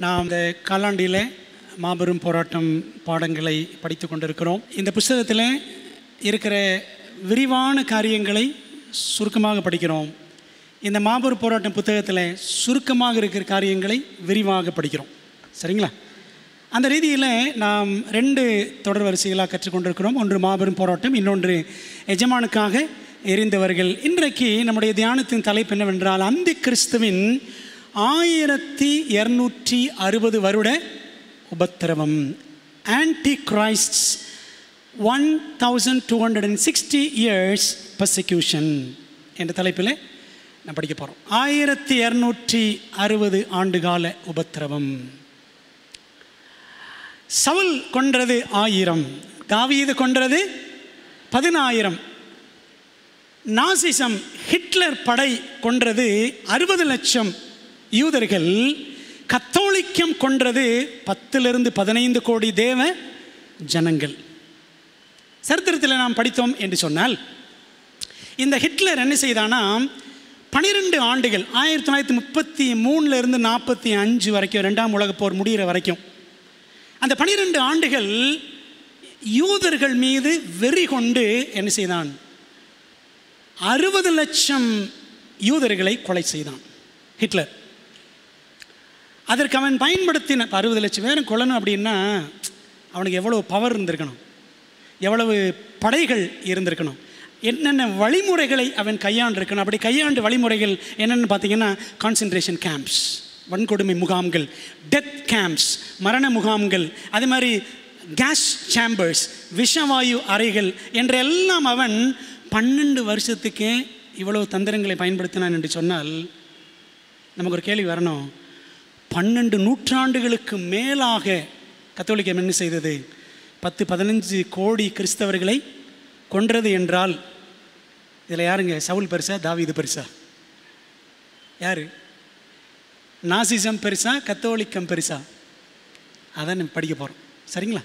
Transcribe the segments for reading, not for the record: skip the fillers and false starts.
நாம் இந்த காலாண்டில் மாபெரும் போராட்டம் பாடங்களை படித்து கொண்டிருக்கிறோம். இந்த புத்தகத்தில் இருக்கிற விரிவான காரியங்களை சுருக்கமாக படிக்கிறோம். இந்த மாபெரும் போராட்டம் புத்தகத்தில் சுருக்கமாக இருக்கிற காரியங்களை விரிவாக படிக்கிறோம். சரிங்களா? அந்த ரீதியில் நாம் 2 தொடர் வரிசைகளாக கற்றுக்கொண்டிருக்கிறோம். ஒன்று மாபெரும் போராட்டம், இன்னொன்று எஜமானுக்காக எரிந்தவர்கள். இன்றைக்கு நம்முடைய தியானத்தின் தலைப்பு என்னவென்றால், அந்த கிறிஸ்துவின் 1260 வருட உபத்திரவம், ஆன்டி கிரைஸ்ட்ஸ் 1260 years persecution என்ற தலைப்பில் நான் படிக்க போகிறோம். 1260 ஆண்டுகால உபத்திரவம். சவுல் கொன்றது 1000, தாவீது கொன்றது 10000, நாசிசம் ஹிட்லர் படை கொன்றது 60 லட்சம் யூதர்கள், கத்தோலிக்கம் கொன்றது 10 to 15 கோடி தேவ ஜனங்கள். சரித்திரத்தில் நாம் படித்தோம் என்று சொன்னால், இந்த ஹிட்லர் என்ன செய்தானா, 12 ஆண்டுகள் 1933 45 வரைக்கும், 2ஆம் உலகப் போர் முடிகிற வரைக்கும், அந்த 12 ஆண்டுகள் யூதர்கள் மீது வெறி கொண்டு என்ன செய்தான், 60 லட்சம் யூதர்களை கொலை செய்தான் ஹிட்லர். அதற்கு அவன் பயன்படுத்தின 60 லட்சம் பேரும் கொல்லணும் அப்படின்னா அவனுக்கு எவ்வளவு பவர் இருந்திருக்கணும், எவ்வளவு படைகள் இருந்திருக்கணும், என்னென்ன வழிமுறைகளை அவன் கையாண்டிருக்கணும். அப்படி கையாண்டு வழிமுறைகள் என்னென்னு பார்த்தீங்கன்னா, கான்சன்ட்ரேஷன் கேம்ப்ஸ், வன்கொடுமை முகாம்கள், டெத் கேம்ப்ஸ், மரண முகாம்கள், அதே மாதிரி கேஸ் சேம்பர்ஸ், விஷவாயு அறைகள் என்றெல்லாம் அவன் 12 வருஷத்துக்கே இவ்வளவு தந்திரங்களை பயன்படுத்தினான் என்று சொன்னால், நமக்கு ஒரு கேள்வி வரணும். 12 நூற்றாண்டுகளுக்கு மேலாக கத்தோலிக்கம் என்ன செய்தது? 10-15 கோடி கிறிஸ்தவர்களை கொன்றது என்றால், இதில் யாருங்க சவுல் பெருசா, தாவீது பெருசா? யார்? நாசிசம் பெருசா, கத்தோலிக்கம் பெருசா? அதான் நம்ம படிக்க போகிறோம். சரிங்களா?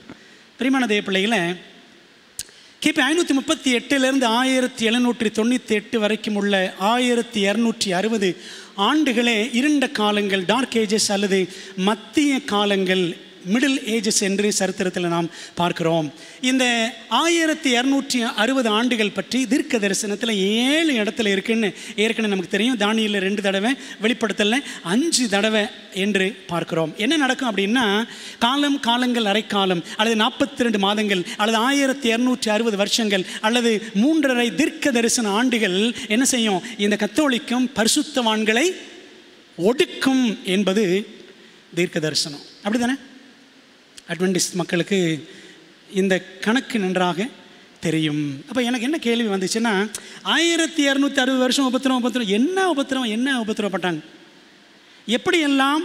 பிரியமான தேவ பிள்ளைகளை, கிபி 538 1798 வரைக்கும் உள்ள 1260 ஆண்டுகளே இருண்ட காலங்கள், டார்க் ஏஜஸ் அல்லது மத்திய காலங்கள், மிடில் ஏஜஸ் என்று சரித்திரத்தில் நாம் பார்க்கிறோம். இந்த 1260 ஆண்டுகள் பற்றி தீர்க்க தரிசனத்தில் 7 இடத்துல இருக்குன்னு ஏற்கனவே நமக்கு தெரியும். தானியேலில் 2 தடவை, வெளிப்படுத்தல 5 தடவை என்று பார்க்கிறோம். என்ன நடக்கும் அப்படின்னா, காலங்கள் அரைக்காலம் அல்லது 42 மாதங்கள் அல்லது 1260 வருஷங்கள் அல்லது 3.5 தீர்க்க தரிசன ஆண்டுகள் என்ன செய்யும்? இந்த கத்தோலிக்கம் பரிசுத்தவான்களை ஒடுக்கும் என்பது தீர்க்க தரிசனம். அப்படி தானே? அட்வென்டிஸ்ட் மக்களுக்கு இந்த கணக்கு நன்றாக தெரியும். அப்போ எனக்கு என்ன கேள்வி வந்துச்சுன்னா, 1260 வருஷம் உபத்திரம், என்ன உபத்திரப்பட்டாங்க? எப்படியெல்லாம்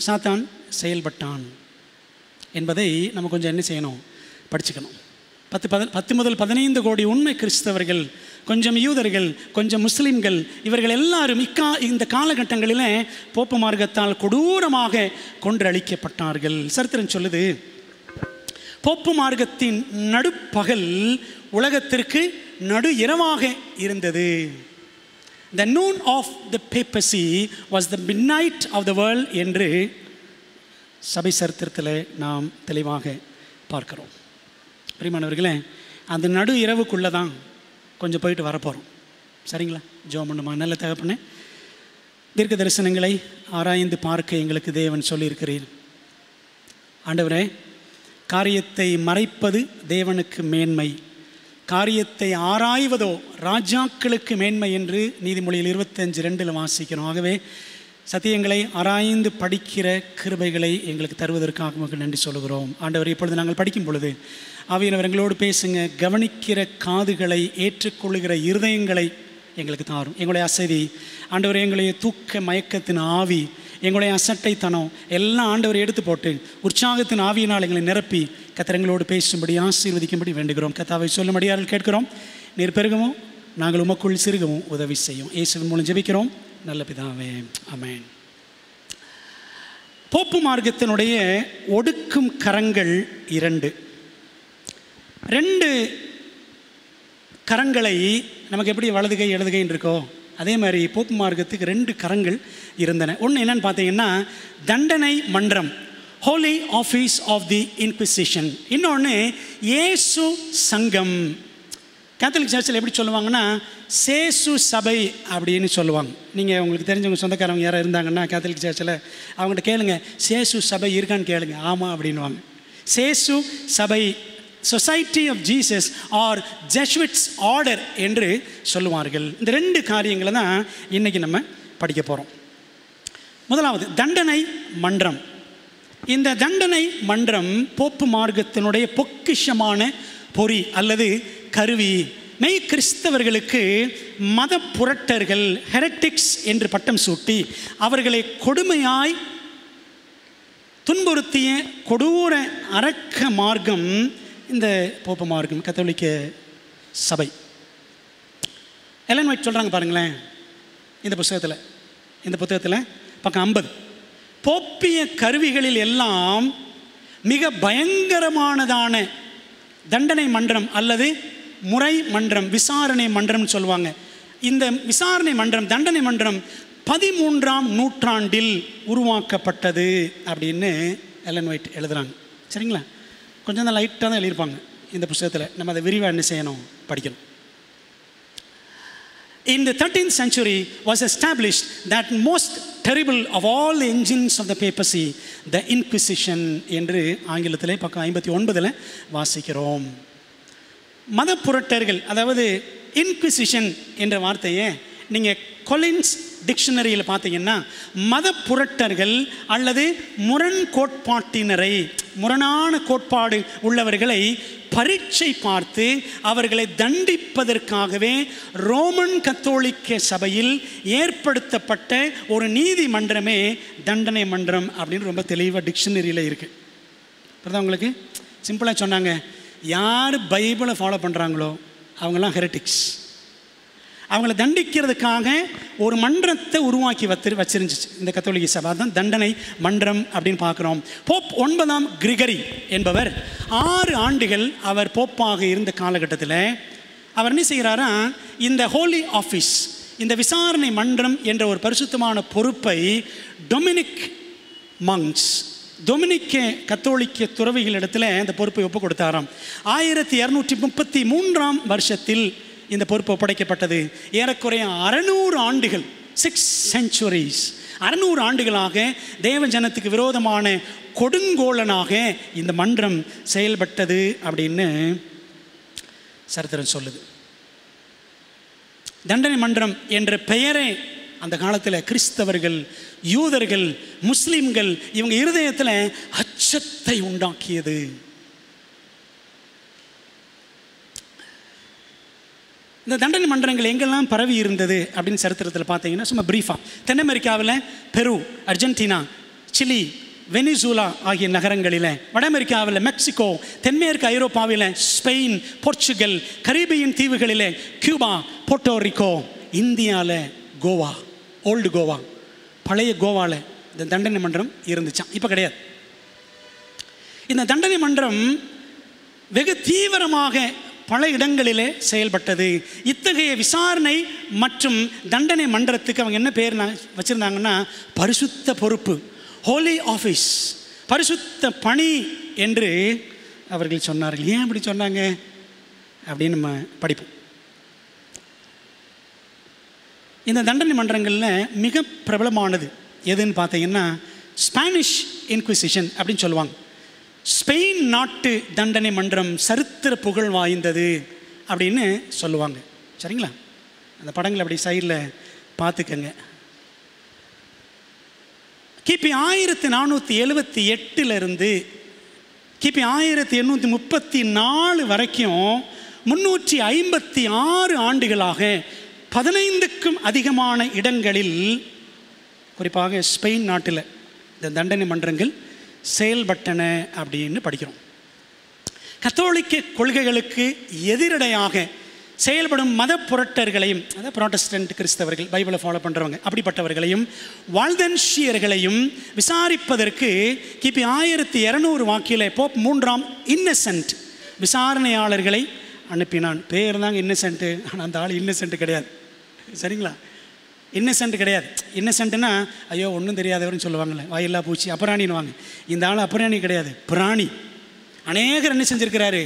சாத்தான் செயல்பட்டான் என்பதை நம்ம கொஞ்சம் என்ன செய்யணும்? படிச்சுக்கணும். 10 முதல் 15 கோடி உண்மை கிறிஸ்தவர்கள், கொஞ்சம் யூதர்கள், கொஞ்சம் முஸ்லிம்கள், இவர்கள் எல்லாரும் இந்த காலகட்டங்களில் போப்பு மார்க்கத்தால் கொடூரமாக கொன்றழிக்கப்பட்டார்கள். சரித்திரம் சொல்லுது, போப்பு மார்க்கத்தின் நடுப்பகல் உலகத்திற்கு நடு இரவாக இருந்தது. The noon of the papacy was the midnight of the world என்று சபை சரித்திரத்தில் நாம் தெளிவாக பார்க்கிறோம். பிரியமானவர்களே, அந்த நடு இரவுக்குள்ளே தான் கொஞ்சம் போயிட்டு வரப்போகிறோம். சரிங்களா? ஜெபம் பண்ணுமா. நல்ல தகப்பனே, தீர்க்க தரிசனங்களை ஆராய்ந்து பார்க்க எங்களுக்கு தேவன் சொல்லியிருக்கிறீர். ஆண்டவரே, காரியத்தை மறைப்பது தேவனுக்கு மேன்மை, காரியத்தை ஆராய்வதோ ராஜாக்களுக்கு மேன்மை என்று நீதிமொழியில் 25:2 வாசிக்கிறோம். ஆகவே சத்தியங்களை ஆராய்ந்து படிக்கிற கிருபைகளை எங்களுக்கு தருவதற்காக உங்களுக்கு நன்றி சொல்கிறோம். ஆண்டவர், இப்பொழுது நாங்கள் படிக்கும் பொழுது ஆவியானவர் எங்களோடு பேசுங்க. கவனிக்கிற காதுகளை, ஏற்றுக்கொள்ளுகிற இருதயங்களை எங்களுக்கு தாரும். எங்களுடைய அசதி ஆண்டவர், எங்களுடைய தூக்க மயக்கத்தின் ஆவி, எங்களுடைய அசட்டைத்தனம் எல்லாம் ஆண்டவர் எடுத்து போட்டு உற்சாகத்தின் ஆவியினால் எங்களை நிரப்பி கத்திரங்களோடு பேசும்படி ஆசீர்வதிக்கும்படி வேண்டுகிறோம். கத்தாவை சொல்லும்படியார்கள் கேட்கிறோம். நீர் பெருகவும் நாங்கள் உமக்குள் சிறுகவும் உதவி செய்யும். இயேசுவின் மூலம் ஜெபிக்கிறோம் நல்ல பிதாவே, ஆமென். போப்பு மார்க்கத்தினுடைய ஒடுக்கும் கரங்கள் 2 கரங்களை நமக்கு எப்படி வலதுகை இடதுகைன்னு இருக்கோ அதே மாதிரி போப்பு மார்க்கத்துக்கு 2 கரங்கள் இருந்தன. ஒன்று என்னன்னு பார்த்தீங்கன்னா தண்டனை மன்றம், ஹோலி ஆஃபீஸ் ஆஃப் தி இன்குவிசிஷன். இன்னொன்று இயேசு சங்கம். கேத்தலிக் சர்ச்சில் எப்படி சொல்லுவாங்கன்னா சேசு சபை அப்படின்னு சொல்லுவாங்க. நீங்கள் உங்களுக்கு தெரிஞ்சவங்க சொந்தக்காரவங்க யாராவது இருந்தாங்கன்னா கேத்தலிக் சர்ச்சில் அவங்கள்ட்ட கேளுங்க, சேசு சபை இருக்கான்னு கேளுங்க. ஆமாம் அப்படின்வாங்க. சேசு சபை, society of Jesus or Jesuits order என்று சொல்லுவார்கள். இந்த 2 காரியங்களை தான் இன்றைக்கி நம்ம படிக்க போகிறோம். முதலாவது தண்டனை மன்றம். இந்த தண்டனை மன்றம் போப்பு மார்க்கத்தினுடைய பொக்கிஷமான பொறி அல்லது கருவி. மெய் கிறிஸ்தவர்களுக்கு மத புரட்டர்கள் ஹெரட்டிக்ஸ் என்று பட்டம் சூட்டி அவர்களை கொடுமையாய் துன்புறுத்திய கொடூர அரக்க மார்க்கம் இந்த போப்பு மார்க்கம், கத்தோலிக்க சபை. எலன் ஒயிட் சொல்கிறாங்க பாருங்களேன் இந்த புத்தகத்தில் பக்கம் 50. போப்பிய கருவிகளில் எல்லாம் மிக பயங்கரமானதான தண்டனை மன்றம் அல்லது முறை மன்றம், விசாரணை மன்றம் சொல்லுவாங்க. இந்த விசாரணை மன்றம், தண்டனை மன்றம் 13ஆம் நூற்றாண்டில் உருவாக்கப்பட்டது அப்படின்னு எலன் ஒயிட் எழுதுகிறாங்க. சரிங்களா? கொஞ்சம் தான் லைட்டாக தான் எழுதியிருப்பாங்க இந்த புத்தகத்தில். நம்ம அதை விரிவாக என்ன செய்யணும், படிக்கணும். In the 13th century was established that most terrible of all the engines of the papacy, the Inquisition என்று ஆங்கிலத்திலே பக்கம் 59 வாசிக்கிறோம். மத புரட்டர்கள், அதாவது இன்குவிசிஷன் என்ற வார்த்தையை நீங்கள் கொலின்ஸ் டிக்ஷனரியில் பார்த்தீங்கன்னா மத புரட்டர்கள் அல்லது முரண் கோட்பாட்டினரை, முரணான கோட்பாடு உள்ளவர்களை பரீட்சை பார்த்து அவர்களை தண்டிப்பதற்காகவே ரோமன் கத்தோலிக்க சபையில் ஏற்படுத்தப்பட்ட ஒரு நீதிமன்றமே தண்டனை மன்றம் அப்படின்னு ரொம்ப தெளிவாக டிக்ஷனரியில் இருக்குது. அப்புறம் உங்களுக்கு சிம்பிளாக சொன்னாங்க, யார் பைபிளை ஃபாலோ பண்ணுறாங்களோ அவங்கெல்லாம் ஹெரட்டிக்ஸ். அவங்கள தண்டிக்கிறதுக்காக ஒரு மன்றத்தை உருவாக்கி வச்சிருந்துச்சு இந்த கத்தோலிக்க சபை. அதுதான் தண்டனை மன்றம் அப்படின்னு பார்க்குறோம். போப் 9ஆம் கிரிகரி என்பவர் 6 ஆண்டுகள் அவர் போப்பாக இருந்த காலகட்டத்தில் அவர் என்ன செய்கிறாரா, இந்த ஹோலி ஆஃபீஸ், இந்த விசாரணை மன்றம் என்ற ஒரு பரிசுத்தமான பொறுப்பை டொமினிக் மங்ஸ், டொமினிக்க கத்தோலிக்க துறவிகளிடத்தில் இந்த பொறுப்பை ஒப்பு கொடுத்தாராம். 1233ஆம் வருஷத்தில் இந்த பொறுப்பு ஒப்படைக்கப்பட்டது. ஏறக்குறைய 600 ஆண்டுகள், 6 centuries, 600 ஆண்டுகளாக தேவ ஜனத்துக்கு விரோதமான கொடுங்கோலனாக இந்த மன்றம் செயல்பட்டது அப்படின்னு சரித்திரம் சொல்லுது. தண்டனை மன்றம் என்ற பெயரே அந்த காலத்தில் கிறிஸ்தவர்கள், யூதர்கள், முஸ்லிம்கள் இவங்க இருதயத்தில் அச்சத்தை உண்டாக்கியது. இந்த தண்டனை மன்றங்கள் எங்கெல்லாம் பரவி இருந்தது அப்படின்னு சரித்திரத்தில் பார்த்தீங்கன்னா சும்மா பிரீஃபாக, தென் அமெரிக்காவில் பெரு, அர்ஜென்டினா, சிலி, வெனிசூலா ஆகிய நகரங்களில், வட அமெரிக்காவில் மெக்சிகோ, தென்மேற்கு ஐரோப்பாவில் ஸ்பெயின், போர்ச்சுகல், கரீபியன் தீவுகளில் கியூபா, போர்ட்டோரிக்கோ, இந்தியாவில் கோவா, ஓல்டு கோவா, பழைய கோவாவில் இந்த தண்டனை மன்றம் இருந்துச்சான். இப்போ கிடையாது. இந்த தண்டனை மன்றம் வெகு தீவிரமாக பல இடங்களிலே செயல்பட்டது. இத்தகைய விசாரணை மற்றும் தண்டனை மன்றத்துக்கு அவங்க என்ன பேர் வச்சுருந்தாங்கன்னா பரிசுத்த பொறுப்பு, ஹோலி ஆஃபீஸ், பரிசுத்த பணி என்று அவர்கள் சொன்னார்கள். ஏன் அப்படி சொன்னாங்க அப்படின்னு நம்ம படிப்போம். இந்த தண்டனை மன்றங்களில் மிக பிரபலமானது எதுன்னு பார்த்தீங்கன்னா ஸ்பானிஷ் இன்குவிசிஷன் அப்படின்னு சொல்லுவாங்க. ஸ்பெயின் நாட்டு தண்டனை மன்றம் சரித்திர புகழ் வாய்ந்தது அப்படின்னு சொல்லுவாங்க. சரிங்களா? அந்த படங்கள் அப்படி சைடில் பார்த்துக்கங்க. கிபி 1478 கிபி 1834 வரைக்கும் 356 ஆண்டுகளாக 15க்கும் அதிகமான இடங்களில், குறிப்பாக ஸ்பெயின் நாட்டில் இந்த தண்டனை மன்றங்கள் செயல்பட்டன அப்படின்னு படிக்கிறோம். கத்தோலிக்க கொள்கைகளுக்கு எதிரடையாக செயல்படும் மத புரட்டர்களையும், அதாவது புராட்டஸ்டன்ட் கிறிஸ்தவர்கள், பைபிளை ஃபாலோ பண்ணுறவங்க, அப்படிப்பட்டவர்களையும் வால்தன்ஷியர்களையும் விசாரிப்பதற்கு கிபி 1200 வாக்கில் போப் 3ஆம் இன்னசென்ட் விசாரணையாளர்களை அனுப்பினான். பேர் தாங்க இன்னசென்ட்டு, ஆனால் அந்த ஆள் இன்னசென்ட் கிடையாது. சரிங்களா? இன்னசென்ட் கிடையாது. இன்னசென்ட்னா ஐயோ ஒன்றும் தெரியாதவர்னு சொல்லுவாங்களே, வாயில்லா பூச்சி, அபராணின்னு வாங்க. இந்த ஆள் அபராணி கிடையாது, பிராணி. அநேகர் என்ன செஞ்சிருக்கிறாரு,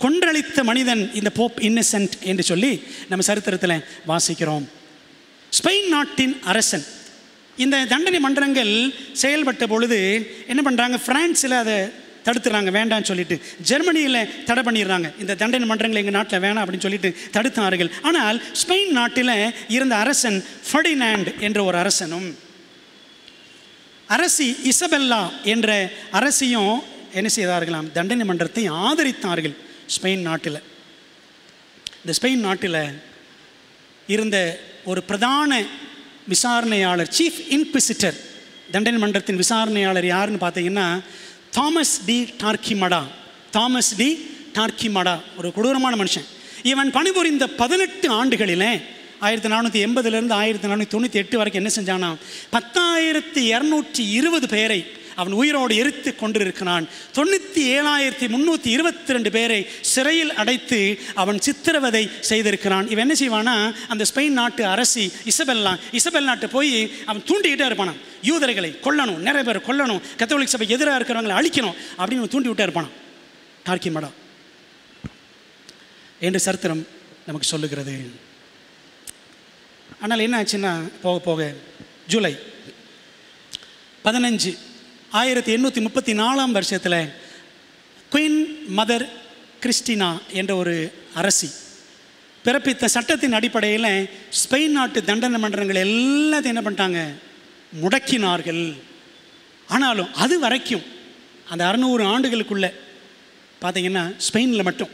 கொன்றளித்த மனிதன் இந்த போப் இன்னசென்ட் என்று சொல்லி நம்ம சரித்திரத்தில் வாசிக்கிறோம். ஸ்பெயின் நாட்டின் அரசன் இந்த தண்டனை மன்றங்கள் செயல்பட்ட பொழுது என்ன பண்ணுறாங்க, ஃப்ரான்ஸில் அதை தடுத்துறாங்க வேண்டான்னு சொல்லிட்டு, ஜெர்மனியில் தடை பண்ணிடுறாங்க, இந்த தண்டனை மன்றங்கள் எங்கள் நாட்டில் வேணாம் அப்படின்னு சொல்லிட்டு தடுத்தார்கள். ஆனால் ஸ்பெயின் நாட்டில் இருந்த அரசன் ஃபெர்டினாண்ட் என்ற ஒரு அரசனும் அரசி இசபெல்லா என்ற அரசியும் என்ன செய்தார்களாம், தண்டனை மன்றத்தை ஆதரித்தார்கள். ஸ்பெயின் நாட்டில், இந்த ஸ்பெயின் நாட்டில் இருந்த ஒரு பிரதான விசாரணையாளர், சீஃப் இன்குவிசிட்டர், தண்டனை மன்றத்தின் விசாரணையாளர் யாருன்னு பார்த்தீங்கன்னா தாமஸ் டி டார்க்கிமடா. தாமஸ் டி டார்க்கிமடா ஒரு கொடூரமான மனுஷன். இவன் பணிபுரிந்த 18 ஆண்டுகளில் 1480 1498 வரைக்கும் என்ன செஞ்சானா, 10,220 பேரை அவன் உயிரோடு எரித்து கொண்டிருக்கிறான். 97,322 பேரை சிறையில் அடைத்து அவன் சித்திரவதை செய்திருக்கிறான். இவன் என்ன செய்வானா, அந்த ஸ்பெயின் நாட்டு அரசி இசபெல்லாட்ட போய் அவன் தூண்டிக்கிட்டே இருப்பானான், யூதர்களை கொல்லணும், நிறைய பேர் கொல்லணும், கத்தோலிக் சபைக்கு எதிராக இருக்கிறவங்களை அழிக்கணும் அப்படின்னு தூண்டி விட்டே இருப்பானான் டார்க்கிமடா என்று சரித்திரம் நமக்கு சொல்லுகிறது. ஆனால் என்ன ஆச்சுன்னா, போக போக ஜூலை 15 1834 வருஷத்தில் குயின் மதர் கிறிஸ்டினா என்ற ஒரு அரசி பிறப்பித்த சட்டத்தின் அடிப்படையில் ஸ்பெயின் நாட்டு தண்டனை மன்றங்கள் எல்லாத்தையும் என்ன பண்ணிட்டாங்க, முடக்கினார்கள். ஆனாலும் அது வரைக்கும் அந்த 600 ஆண்டுகளுக்குள்ளே பார்த்தீங்கன்னா ஸ்பெயினில் மட்டும்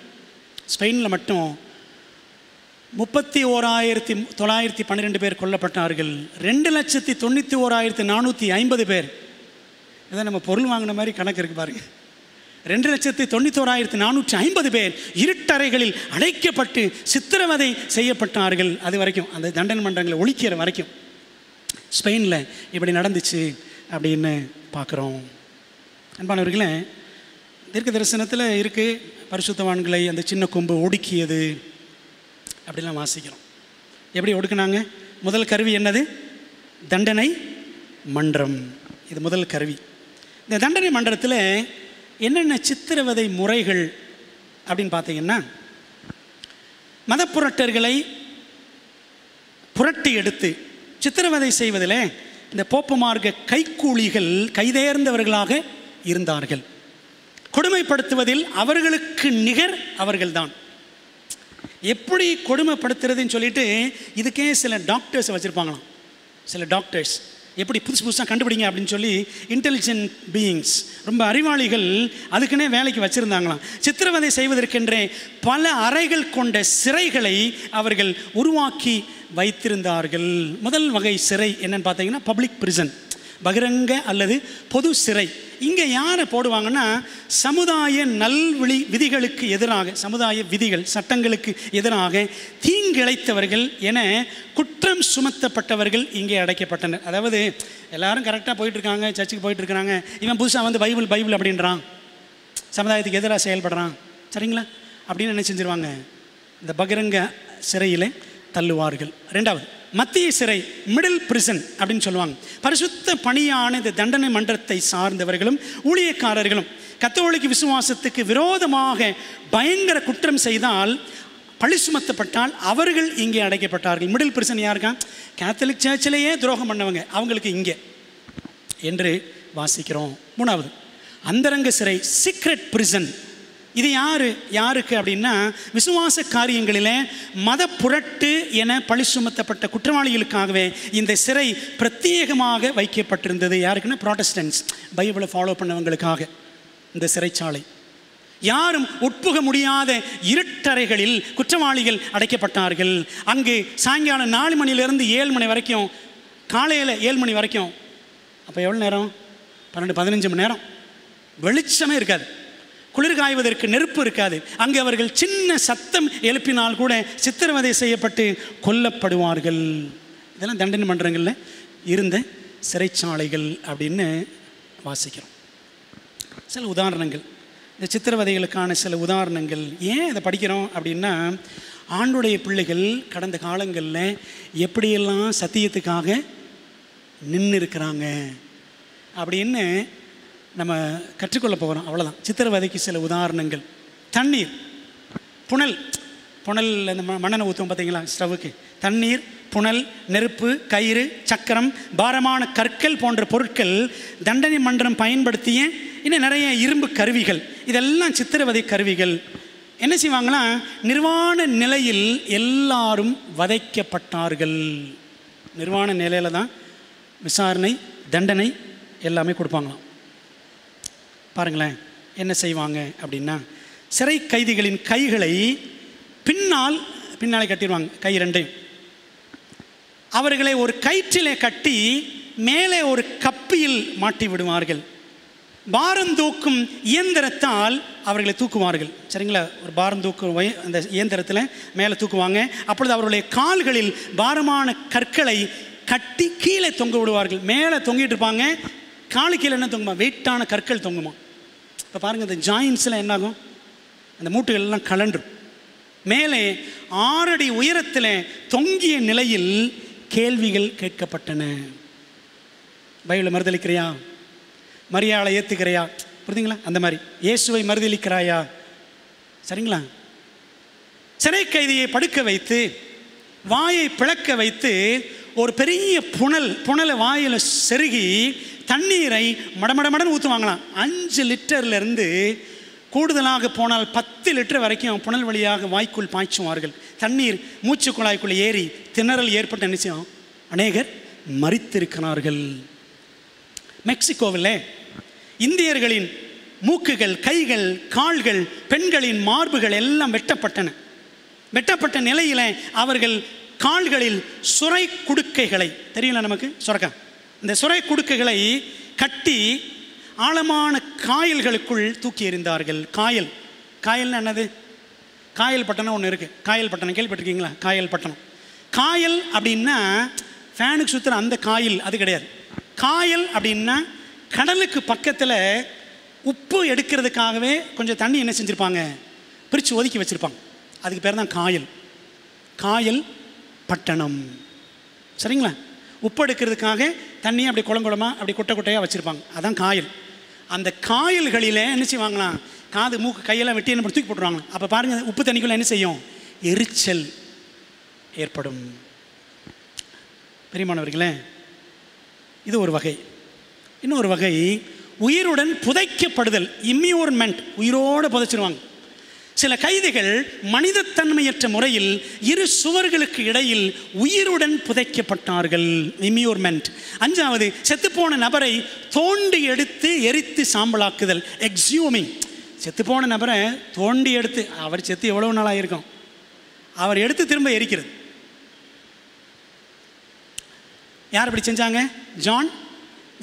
31,912 பேர் கொல்லப்பட்டார்கள். 2,91,450 பேர். இதை நம்ம பொருள் வாங்கின மாதிரி கணக்கு இருக்கு பாருங்க. 2,91,450 பேர் இருட்டறைகளில் அடைக்கப்பட்டு சித்திரவதை செய்யப்பட்டார்கள். அது வரைக்கும் அந்த தண்டனை மன்றங்களை ஒழிக்கிற வரைக்கும் ஸ்பெயினில் இப்படி நடந்துச்சு அப்படின்னு பார்க்குறோம். அன்பானவர்களே, தீர்க்க தரிசனத்தில் இருக்குது, பரிசுத்தவான்களை அந்த சின்ன கொம்பு ஒடுக்கியது அப்படிலாம் வாசிக்கிறோம். எப்படி ஒடுக்குனாங்க? முதல் கருவி என்னது? தண்டனை மன்றம். இது முதல் கருவி. இந்த தண்டனை மன்றத்தில் என்னென்ன சித்திரவதை முறைகள் அப்படின்னு பார்த்தீங்கன்னா, மதப்புரட்டர்களை புரட்டி எடுத்து சித்திரவதை செய்வதில் இந்த போப்பு மார்க்க கைக்கூலிகள் கைதேர்ந்தவர்களாக இருந்தார்கள். கொடுமைப்படுத்துவதில் அவர்களுக்கு நிகர் அவர்கள்தான். எப்படி கொடுமைப்படுத்துறதுன்னு சொல்லிட்டு இதுக்கே சில டாக்டர்ஸ் வச்சுருப்பாங்களாம். சில டாக்டர்ஸ் எப்படி புதுசாக கண்டுபிடிங்க அப்படின்னு சொல்லி இன்டெலிஜென்ட் பீயிங்ஸ், ரொம்ப அறிவாளிகள் அதுக்குன்னே வேலைக்கு வச்சுருந்தாங்களாம். சித்திரவதை செய்வதற்கென்றே பல அறைகள் கொண்ட சிறைகளை அவர்கள் உருவாக்கி வைத்திருந்தார்கள். முதல் வகை சிறை என்னன்னு பார்த்தீங்கன்னா பப்ளிக் பிரிசன், பகிரங்க அல்லது பொது சிறை. இங்கே யாரை போடுவாங்கன்னா, சமுதாய விதிகளுக்கு எதிராக, சமுதாய விதிகள் சட்டங்களுக்கு எதிராக தீங்கிழைத்தவர்கள் என குற்றம் சுமத்தப்பட்டவர்கள் இங்கே அடைக்கப்பட்டனர். அதாவது எல்லாரும் கரெக்டாக போயிட்டுருக்காங்க, சர்ச்சுக்கு போயிட்டுருக்காங்க, இவன் புதுசாக வந்து பைபிள் அப்படின்றான், சமுதாயத்துக்கு எதிராக செயல்படுறான், சரிங்களா அப்படின்னு என்ன செஞ்சிருவாங்க, இந்த பகிரங்க சிறையில் தள்ளுவார்கள். ரெண்டாவது மத்திய சிறை, மிடில் பிரிசன் அப்படின்னு சொல்லுவாங்க. பரிசுத்த பணியான இந்த தண்டனை மன்றத்தை சார்ந்தவர்களும் ஊழியக்காரர்களும் கத்தோலிக்க விசுவாசத்துக்கு விரோதமாக பயங்கர குற்றம் செய்தால், பழி சுமத்தப்பட்டால் அவர்கள் இங்கே அடைக்கப்பட்டார்கள். மிடில் பிரிசன் யாருக்கா? கேத்தலிக் சர்ச்சிலேயே துரோகம் பண்ணவங்க, அவங்களுக்கு இங்கே என்று வாசிக்கிறோம். மூணாவது அந்தரங்க சிறை, சீக்ரெட் பிரிசன். இது யாருக்கு அப்படின்னா, விசுவாச காரியங்களில் மத புரட்டு என பழி சுமத்தப்பட்ட குற்றவாளிகளுக்காகவே இந்த சிறை பிரத்யேகமாக வைக்கப்பட்டிருந்தது. யாருக்குன்னா ப்ராட்டஸ்டன்ட்ஸ், பைபிளை ஃபாலோ பண்ணவங்களுக்காக இந்த சிறைச்சாலை. யாரும் உட்புக முடியாத இருட்டறைகளில் குற்றவாளிகள் அடைக்கப்பட்டார்கள். அங்கு சாயங்காலம் 4 மணிலேருந்து 7 மணி வரைக்கும், காலையில் 7 மணி வரைக்கும், அப்போ எவ்வளோ நேரம்? 12-15 மணி நேரம் வெளிச்சமே இருக்காது, குளிர் காய்வதற்கு நெருப்பு இருக்காது. அங்கே அவர்கள் சின்ன சத்தம் எழுப்பினால் கூட சித்திரவதை செய்யப்பட்டு கொல்லப்படுவார்கள். இதெல்லாம் தண்டனை மன்றங்களில் இருந்த சிறைச்சாலைகள் அப்படின்னு வாசிக்கிறோம். சில உதாரணங்கள், இந்த சித்திரவதைகளுக்கான சில உதாரணங்கள். ஏன் இதை படிக்கிறோம் அப்படின்னா, ஆண்டுடைய பிள்ளைகள் கடந்த காலங்களில் எப்படியெல்லாம் சத்தியத்துக்காக நின்று இருக்கிறாங்க அப்படின்னு நம்ம கற்றுக்கொள்ள போகிறோம். அவ்வளோதான். சித்திரவதைக்கு சில உதாரணங்கள். தண்ணீர், புனல், புனல் அந்த மண்ணெண்ணெய் ஊற்றுவோம் பார்த்தீங்களா ஸ்டவ்வுக்கு. தண்ணீர், புனல், நெருப்பு, கயிறு, சக்கரம், பாரமான கற்கள் போன்ற பொருட்கள், தண்டனை மன்றம் பயன்படுத்திய இன்னும் நிறைய இரும்பு கருவிகள், இதெல்லாம் சித்திரவதை கருவிகள். என்ன செய்வாங்களா, நிர்வாண நிலையில் எல்லாரும் வதைக்கப்பட்டார்கள். நிர்வாண நிலையில் தான் விசாரணை, தண்டனை எல்லாமே கொடுப்பாங்களாம். பாருங்களேன் என்ன செய்வாங்க அப்படின்னா, சிறை கைதிகளின் கைகளை பின்னாலே கட்டிடுவாங்க, கை ரெண்டையும். அவர்களை ஒரு கயிற்றிலே கட்டி மேலே ஒரு கப்பியில் மாட்டி விடுவார்கள். பாரம் தூக்கும் இயந்திரத்தால் அவர்களை தூக்குவார்கள். சரிங்களா, ஒரு பாரம் தூக்கும் அந்த இயந்திரத்தில் மேலே தூக்குவாங்க. அப்பொழுது அவர்களுடைய கால்களில் பாரமான கற்களை கட்டி கீழே தொங்க விடுவார்கள். மேலே தொங்கிட்டு இருப்பாங்க, காலு கீழே என்ன தொங்குமா, வெயிட்டான கற்கள் தொங்குமா. இப்போ பாருங்கள், இந்த ஜாயின்ஸில் என்னாகும், அந்த மூட்டுகள் எல்லாம் கலண்டும். மேலே 6 அடி உயரத்தில் தொங்கிய நிலையில் கேள்விகள் கேட்கப்பட்டன. பைபிளை மறுதளிக்கிறியா, மரியாதை ஏற்றுக்கிறையா, புரியுதுங்களா, அந்த மாதிரி இயேசுவை மறுதளிக்கிறாயா, சரிங்களா. சிறை கைதியை படுக்க வைத்து வாயை பிளக்க வைத்து ஒரு பெரிய புனலை வாயில் செருகி தண்ணீரை மடமடமடன் ஊற்றுவாங்களாம். 5 லிட்டர்லேருந்து கூடுதலாக போனால் 10 லிட்டர் வரைக்கும் புனல் வழியாக வாய்க்குள் பாய்ச்சுவார்கள். தண்ணீர் மூச்சு குழாய்க்குள்ளே ஏறி திணறல் ஏற்பட்ட நிச்சயம் அநேகர் மரித்திருக்கிறார்கள். மெக்சிகோவில் இந்தியர்களின் மூக்குகள், கைகள், கால்கள், பெண்களின் மார்புகள் எல்லாம் வெட்டப்பட்டன. வெட்டப்பட்ட நிலையில் அவர்கள் கால்களில் சுரை குடுக்கைகளை, தெரியல நமக்கு சுரக்கா, இந்த சுரை குடுக்கைகளை கட்டி ஆழமான காயல்களுக்குள் தூக்கி எறிந்தார்கள். காயல்னா என்னது, காயல் பட்டணம் ஒன்று இருக்குது. காயல் பட்டணம் கேள்விப்பட்டிருக்கீங்களா? காயல் பட்டணம். காயல் அப்படின்னா ஃபேனுக்கு சுற்றுற அந்த காயில் அது கிடையாது. காயல் அப்படின்னா கடலுக்கு பக்கத்தில் உப்பு எடுக்கிறதுக்காகவே கொஞ்சம் தண்ணி என்ன செஞ்சுருப்பாங்க, பிரித்து ஒதுக்கி வச்சுருப்பாங்க. அதுக்கு பேர் தான் காயல். காயல் பட்டணம், சரிங்களா. உப்பு எடுக்கிறதுக்காக தண்ணி அப்படி குளங்குளமாக அப்படி கொட்டை கொட்டையாக வச்சுருப்பாங்க, அதான் காயல். அந்த காயல்களில் என்ன செய்வாங்களாம், காது மூக்கு கையெல்லாம் வெட்டி என்ன தூக்கி போட்டுருவாங்க. அப்போ பாருங்கள், உப்பு தண்ணிக்குள்ளே என்ன செய்யும், எரிச்சல் ஏற்படும். பிரியமானவர்களே, இது ஒரு வகை. இன்னொரு வகை உயிருடன் புதைக்கப்படுதல், இம்யூர்மெண்ட், உயிரோடு புதைச்சிருவாங்க. சில கைதிகள் மனிதத்தன்மையற்ற முறையில் 2 சுவர்களுக்கு இடையில் உயிருடன் புதைக்கப்பட்டார்கள், இம்யூர்மெண்ட். 5வது, செத்துப்போன நபரை தோண்டி எடுத்து எரித்து சாம்பலாக்குதல், எக்ஸியூமிங். செத்துப்போன நபரை தோண்டி எடுத்து, அவர் செத்து எவ்வளவு நாளாக இருக்கும், அவர் எடுத்து திரும்ப எரிக்கிறது. யார் அப்படி செஞ்சாங்க? ஜான்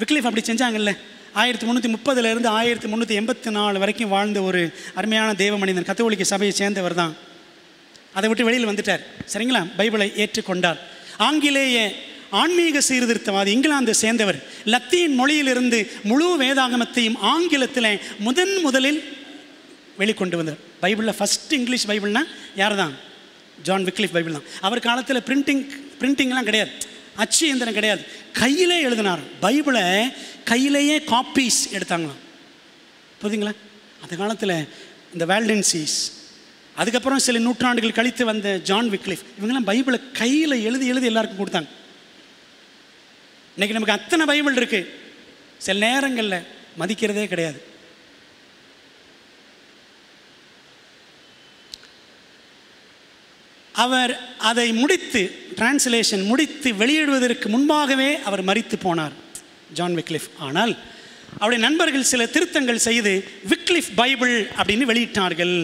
விக்லிஃப் அப்படி செஞ்சாங்கல்ல. 1330 1384 வரைக்கும் வாழ்ந்த ஒரு அருமையான தேவ மனிதன், கத்தோலிக்க சபையை சேர்ந்தவர் தான். அதை விட்டு வெளியில் வந்துட்டார், சரிங்களா. பைபிளை ஏற்றுக்கொண்டார். ஆங்கிலேய ஆன்மீக சீர்திருத்தவாதி, இங்கிலாந்தை சேர்ந்தவர். லத்தீன் மொழியிலிருந்து முழு வேதாகமத்தையும் ஆங்கிலத்தில் முதலில் வெளிக்கொண்டு வந்தார். பைபிளில் ஃபஸ்ட் இங்கிலீஷ் பைபிள்னா யார் தான்? ஜான் விக்லிஃப் பைபிள் தான். அவர் காலத்தில் பிரிண்டிங்லாம் கிடையாது, அச்சு இயந்திரம் கிடையாது, கையிலே எழுதினார். பைபிளை கையிலேயே காப்பீஸ் எடுத்தாங்களாம், புரியுதுங்களா. அந்த காலத்தில் இந்த வேல்டன்சீஸ், அதுக்கப்புறம் சில நூற்றாண்டுகள் கழித்து வந்த ஜான் விக்லிஃப், இவங்கெல்லாம் பைபிளை கையில் எழுதி எல்லாருக்கும் கொடுத்தாங்க. இன்றைக்கி நமக்கு அத்தனை பைபிள் இருக்குது, சில நேரங்களில் மதிக்கிறதே கிடையாது. அவர் அதை முடித்து, டிரான்ஸ்லேஷன் முடித்து வெளியிடுவதற்கு முன்பாகவே அவர் மரித்து போனார், ஜான் விக்லிஃப். ஆனால் அவருடைய நண்பர்கள் சில திருத்தங்கள் செய்து விக்லிஃப் பைபிள் அப்படின்னு வெளியிட்டார்கள்.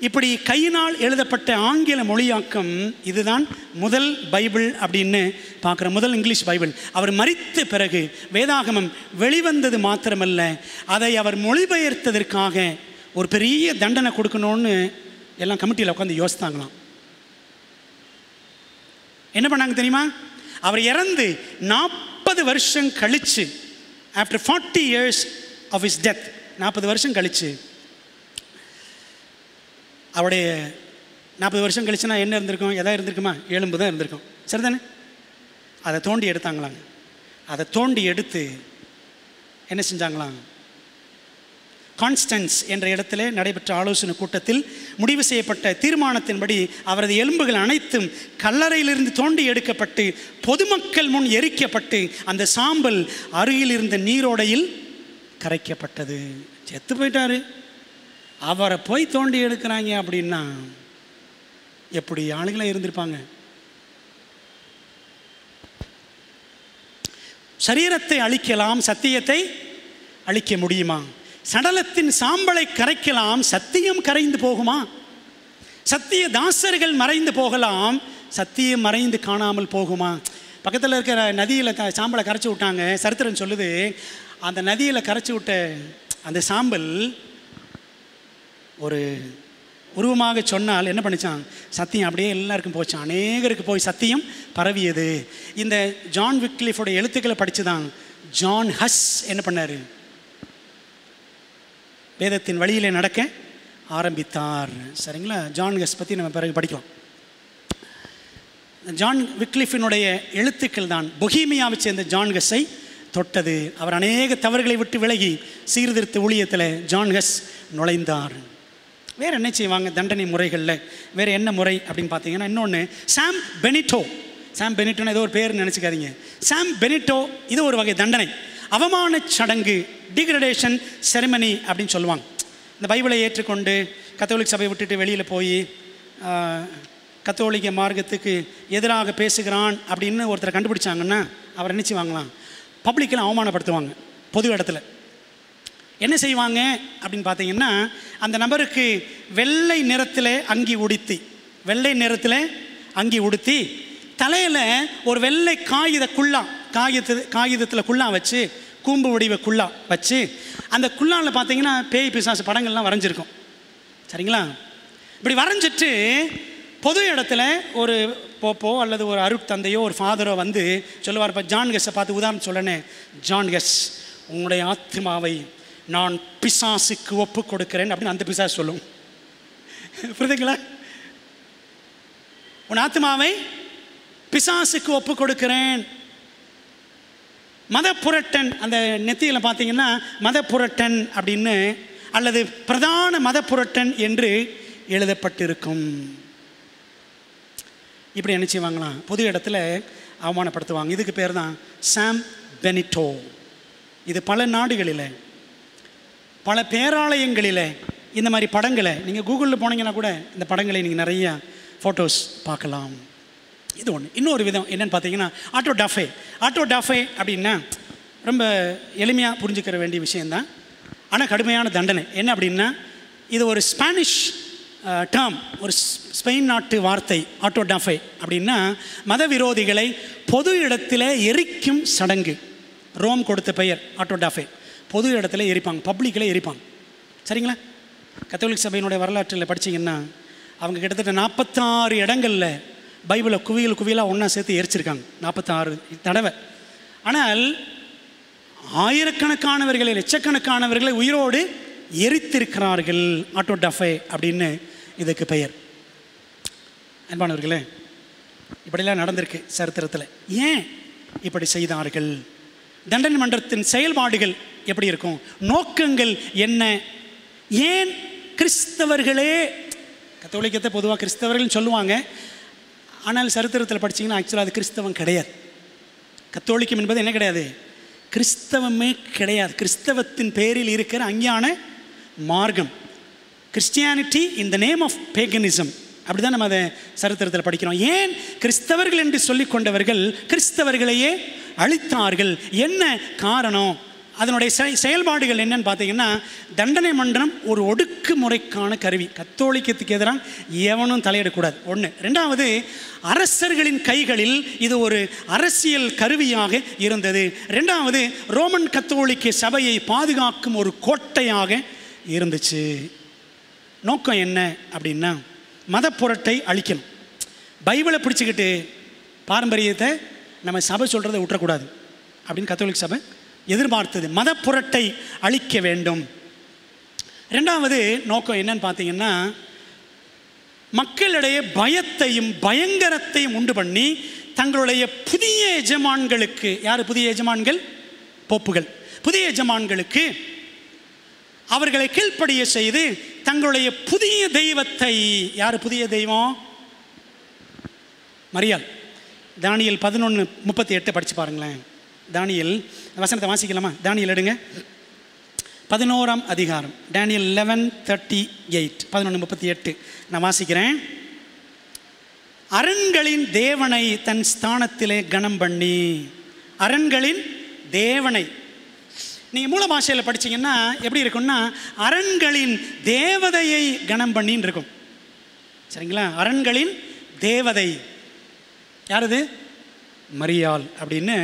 இப்படி கையினால் எழுதப்பட்ட ஆங்கில மொழியாக்கம் இதுதான் முதல் பைபிள் அப்படின்னு பார்க்குற முதல் இங்கிலீஷ் பைபிள். அவர் மரித்த பிறகு வேதாகமம் வெளிவந்தது மாத்திரமல்ல, அதை அவர் மொழிபெயர்த்ததற்காக ஒரு பெரிய தண்டனை கொடுக்கணும்னு எல்லாம் கமிட்டியில் உட்காந்து யோசித்தாங்களாம். என்ன பண்ணாங்க தெரியுமா? அவர் இறந்து 40 வருஷம் கழிச்சு, after 40 years of his death, 40 வருஷம் கழிச்சு அவருடைய 40 வருஷம் கழிச்சுனா என்ன இருந்திருக்கும்? எதாவது இருந்திருக்குமா? எலும்பு தான் இருந்திருக்கும். சரிதானே? அதை தோண்டி எடுத்தாங்களாங்க. அதை தோண்டி எடுத்து என்ன செஞ்சாங்களாம்? கான்ஸ்டன்ஸ் என்ற இடத்துல நடைபெற்ற ஆலோசனை கூட்டத்தில் முடிவு செய்யப்பட்ட தீர்மானத்தின்படி அவரது எலும்புகள் அனைத்தும் கல்லறையிலிருந்து தோண்டி எடுக்கப்பட்டு பொதுமக்கள் முன் எரிக்கப்பட்டு அந்த சாம்பல் அருகில் இருந்த நீரோடையில் கரைக்கப்பட்டது. செத்து போயிட்டாரு, அவரை போய் தோண்டி எடுக்கிறாங்க அப்படின்னா எப்படி ஆளுங்களாம் இருந்திருப்பாங்க? சரீரத்தை அழிக்கலாம், சத்தியத்தை அழிக்க முடியுமா? சடலத்தின் சாம்பலை கரைக்கலாம், சத்தியம் கரைந்து போகுமா? சத்திய தாசர்கள் மறைந்து போகலாம், சத்தியம் மறைந்து காணாமல் போகுமா? பக்கத்தில் இருக்கிற நதியில் சாம்பலை கரைச்சி விட்டாங்க. சரித்திரம் சொல்லுது, அந்த நதியில் கரைச்சி விட்ட அந்த சாம்பல் ஒரு உருவமாக சொன்னால் என்ன பண்ணிச்சான்? சத்தியம் அப்படியே எல்லாருக்கும் போச்சான், அநேகருக்கு போய் சத்தியம் பரவியது. இந்த ஜான் விக்லிஃபோட எழுத்துக்களை படித்து தான் ஜான் ஹஸ் என்ன பண்ணார்? வேதத்தின் வழியில் நடக்க ஆரம்பித்தார். சரிங்களா? ஜான் ஹஸ் பற்றி நம்ம பிறகு படிக்கலாம். ஜான் விக்லிஃபினுடைய எழுத்துக்கள் தான் பொஹீமியாவை சேர்ந்த ஜான் ஹஸ்ஸை தொட்டது. அவர் அநேக தவறுகளை விட்டு விலகி சீர்திருத்த ஊழியத்தில் ஜான் ஹஸ் நுழைந்தார். வேறு என்ன செய்வாங்க தண்டனை முறைகளில்? வேறு என்ன முறை அப்படின்னு பார்த்தீங்கன்னா, இன்னொன்று சாம் பெனிட்டோ. சாம் பெனிட்டோன்னு ஏதோ ஒரு பேர் நினச்சிக்காதீங்க. சாம் பெனிட்டோ இது ஒரு வகை தண்டனை. அவமான சடங்கு, டிகிரடேஷன் செரிமனி அப்படின்னு சொல்லுவாங்க. இந்த பைபிளை ஏற்றுக்கொண்டு கத்தோலிக் சபையை விட்டுட்டு வெளியில் போய் கத்தோலிக்க மார்க்கத்துக்கு எதிராக பேசுகிறான் அப்படின்னு ஒருத்தரை கண்டுபிடிச்சாங்கன்னா அவர் என்ன செய்வாங்களாம்? பப்ளிக்கில் அவமானப்படுத்துவாங்க. பொது இடத்துல என்ன செய்வாங்க அப்படின்னு பார்த்தீங்கன்னா, அந்த நபருக்கு வெள்ளை நிறத்தில் அங்கி உடுத்தி, வெள்ளை நிறத்தில் அங்கி உடுத்தி தலையில் ஒரு வெள்ளை காகிதத்தில் குள்ளா வச்சு, கூம்பு வடிவ குள்ளா வச்சு, அந்த குள்ளாவில் பார்த்தீங்கன்னா பேய் பிசாசு படங்கள்லாம் வரைஞ்சிருக்கும். சரிங்களா? இப்படி வரைஞ்சிட்டு பொது இடத்துல ஒரு போப்போ அல்லது ஒரு அருட்தந்தையோ ஒரு ஃபாதரோ வந்து சொல்லுவார். இப்போ ஜான் கெஸ்ஸை பார்த்து உதாரணம் சொல்லனே, ஜான் கெஸ் உங்களுடைய ஆத்மாவை நான் பிசாசுக்கு ஒப்பு கொடுக்கிறேன் அப்படின்னு அந்த பிசாசு சொல்லும். புரியுதுங்களா? உன் ஆத்மாவை பிசாசுக்கு ஒப்பு கொடுக்கிறேன். மத புரட்டன் அந்த நெத்தியில் பார்த்தீங்கன்னா மத புரட்டன் அப்படின்னு அல்லது பிரதான மத புரட்டன் என்று எழுதப்பட்டிருக்கும். இப்படி என்ன செய்வாங்களாம்? பொது இடத்துல அவமானப்படுத்துவாங்க. இதுக்கு பேர் தான் சாம் பெனிட்டோ. இது பல நாடுகளில், பல பேராலயங்களில் இந்த மாதிரி படங்களை நீங்கள் கூகுளில் போனீங்கன்னா கூட இந்த படங்களை நீங்கள் நிறையா ஃபோட்டோஸ் பார்க்கலாம். இது ஒன்று. இன்னொரு விதம் என்னென்னு பார்த்தீங்கன்னா ஆட்டோடாஃபே. ஆட்டோடாஃபே அப்படின்னா ரொம்ப எளிமையாக புரிஞ்சுக்கிற வேண்டிய விஷயந்தான், ஆனால் கடுமையான தண்டனை. என்ன அப்படின்னா, இது ஒரு ஸ்பானிஷ் டேர்ம், ஒரு ஸ்பெயின் நாட்டு வார்த்தை. ஆட்டோடாஃபே அப்படின்னா மத விரோதிகளை பொது இடத்துல எரிக்கும் சடங்கு. ரோம் கொடுத்த பெயர் ஆட்டோடாஃபே. பொது இடத்துல எரிப்பாங்க, பப்ளிக்கில் எரிப்பாங்க. சரிங்களா? கத்தோலிக் சபையினுடைய வரலாற்றில் படித்தீங்கன்னா அவங்க கிட்டத்தட்ட 46 இடங்களில் பைபிளை குவியலாக ஒன்றா சேர்த்து எரிச்சிருக்காங்க, 46 தடவை. ஆனால் ஆயிரக்கணக்கானவர்களை, லட்சக்கணக்கானவர்களை உயிரோடு எரித்திருக்கிறார்கள். ஆட்டோடாஃபே அப்படின்னு இதுக்கு பெயர். அன்பானவர்களே, இப்படிலாம் நடந்திருக்கு சரித்திரத்தில். ஏன் இப்படி செய்தார்கள்? தண்டனை மன்றத்தின் செயல்பாடுகள் எப்படி இருக்கும்? நோக்கங்கள் என்ன? ஏன் கிறிஸ்தவர்களே, கத்தோலிக்கத்தை பொதுவாக கிறிஸ்தவர்கள் சொல்லுவாங்க, ஆனால் சரித்திரத்தில் படித்தீங்கன்னா ஆக்சுவலாக அது கிறிஸ்தவம் கிடையாது. கத்தோலிக்கம் என்பது என்ன கிடையாது? கிறிஸ்தவமே கிடையாது. கிறிஸ்தவத்தின் பேரில் இருக்கிற அஞ்ஞான மார்க்கம். Christianity in the name of paganism. அப்படி தான் நம்ம அதை சரித்திரத்தில் படிக்கிறோம். ஏன் கிறிஸ்தவர்கள் என்று சொல்லிக் கொண்டவர்கள் கிறிஸ்தவர்களையே அழித்தார்கள்? என்ன காரணம்? அதனுடைய செயல்பாடுகள் என்னன்னு பார்த்தீங்கன்னா, தண்டனை மன்றம் ஒரு ஒடுக்குமுறைக்கான கருவி. கத்தோலிக்கத்துக்கு எதிராக எவனும் தலையிடக்கூடாது, ஒன்று. ரெண்டாவது, அரசர்களின் கைகளில் இது ஒரு அரசியல் கருவியாக இருந்தது. ரெண்டாவது, ரோமன் கத்தோலிக்க சபையை பாதுகாக்கும் ஒரு கோட்டையாக இருந்துச்சு. நோக்கம் என்ன அப்படின்னா, மத புரட்டை அழிக்கணும். பைபிளை பிடிச்சிக்கிட்டு பாரம்பரியத்தை நம்ம சபை சொல்கிறத விட்டுறக்கூடாது அப்படின்னு கத்தோலிக் சபை எதிர்பார்த்தது. மத புரட்டை அழிக்க வேண்டும். ரெண்டாவது நோக்கம் என்னன்னு பார்த்தீங்கன்னா, மக்களிடையே பயத்தையும் பயங்கரத்தையும் உண்டு பண்ணி தங்களுடைய புதிய எஜமான்களுக்கு, யார் புதிய எஜமான்கள்? போப்புகள். புதிய எஜமான்களுக்கு அவர்களை கீழ்ப்படிய செய்து தங்களுடைய புதிய தெய்வத்தை, யார் புதிய தெய்வம்? மரியாள். தானியேல் 11:38 படிச்சு பாருங்களேன். தானியேல் வசனத்தை வாசிக்கலாமா? தானியேல் எடுங்க, 11ஆம் அதிகாரம், Daniel 11:38, 11:38 நான் வாசிக்கிறேன். அரண்களின் தேவனை தன் ஸ்தானத்திலே கனம் பண்ணி, அரண்களின் தேவனை நீங்கள் மூல பாஷையில் படிச்சீங்கன்னா எப்படி இருக்கும்னா, அரண்களின் தேவதையை கனம் பண்ணின்னு இருக்கும். சரிங்களா? அரண்களின் தேவதை யாரது? மரியாள் அப்படின்னு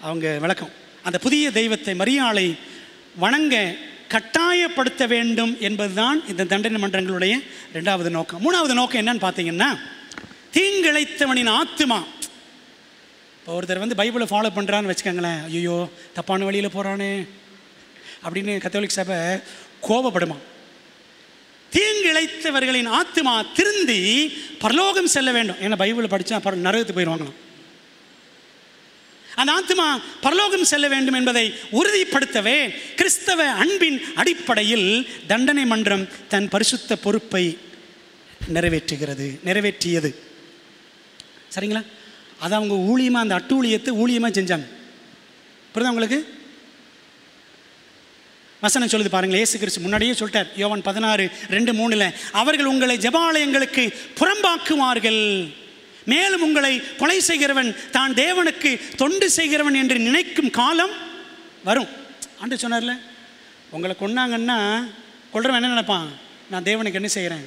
அவங்க விளக்கம். அந்த புதிய தெய்வத்தை மரியாளை வணங்க கட்டாயப்படுத்த வேண்டும் என்பதுதான் இந்த தண்டனை மன்றங்களுடைய 2வது நோக்கம். 3வது நோக்கம் என்னன்னு பார்த்தீங்கன்னா, தீங்கிழைத்தவனின் ஆத்துமா. இப்போ ஒருத்தர் பைபிளை ஃபாலோ பண்ணுறான்னு வச்சுக்கோங்களேன், ஐயோ தப்பான வழியில் போகிறானே அப்படின்னு கத்தோலிக் சபை கோபப்படுமா. தீங்கிழைத்தவர்களின் ஆத்துமா திருந்தி பரலோகம் செல்ல வேண்டும். ஏன்னா பைபிளை படித்தா நரகத்துக்கு போயிடுவாங்களாம். அந்த ஆத்மா பரலோகம் செல்ல வேண்டும் என்பதை உறுதிப்படுத்தவே கிறிஸ்தவ அன்பின் அடிப்படையில் தண்டனை மன்றம் தன் பரிசுத்த பொறுப்பை நிறைவேற்றியது. சரிங்களா? அது அவங்க ஊழியமாக, அந்த அட்டூழியத்தை ஊழியமாக செஞ்சாங்க. புரியுதா உங்களுக்கு? வசனம் சொல்லுது பாருங்களேன். இயேசு கிறிஸ்து முன்னாடியே சொல்லிட்டார், யோவான் 16:2-3 அவர்கள் உங்களை ஜெபாலயங்களுக்கு புறம்பாக்குவார்கள், மேலும் உங்களை கொலை செய்கிறவன் தான் தேவனுக்கு தொண்டு செய்கிறவன் என்று நினைக்கும் காலம் வரும். ஆண்டு சொன்னார்ல, உங்களை கொன்னாங்கன்னா கொள்றவன் என்ன நினைப்பான்? நான் தேவனுக்கு என்ன செய்கிறேன்?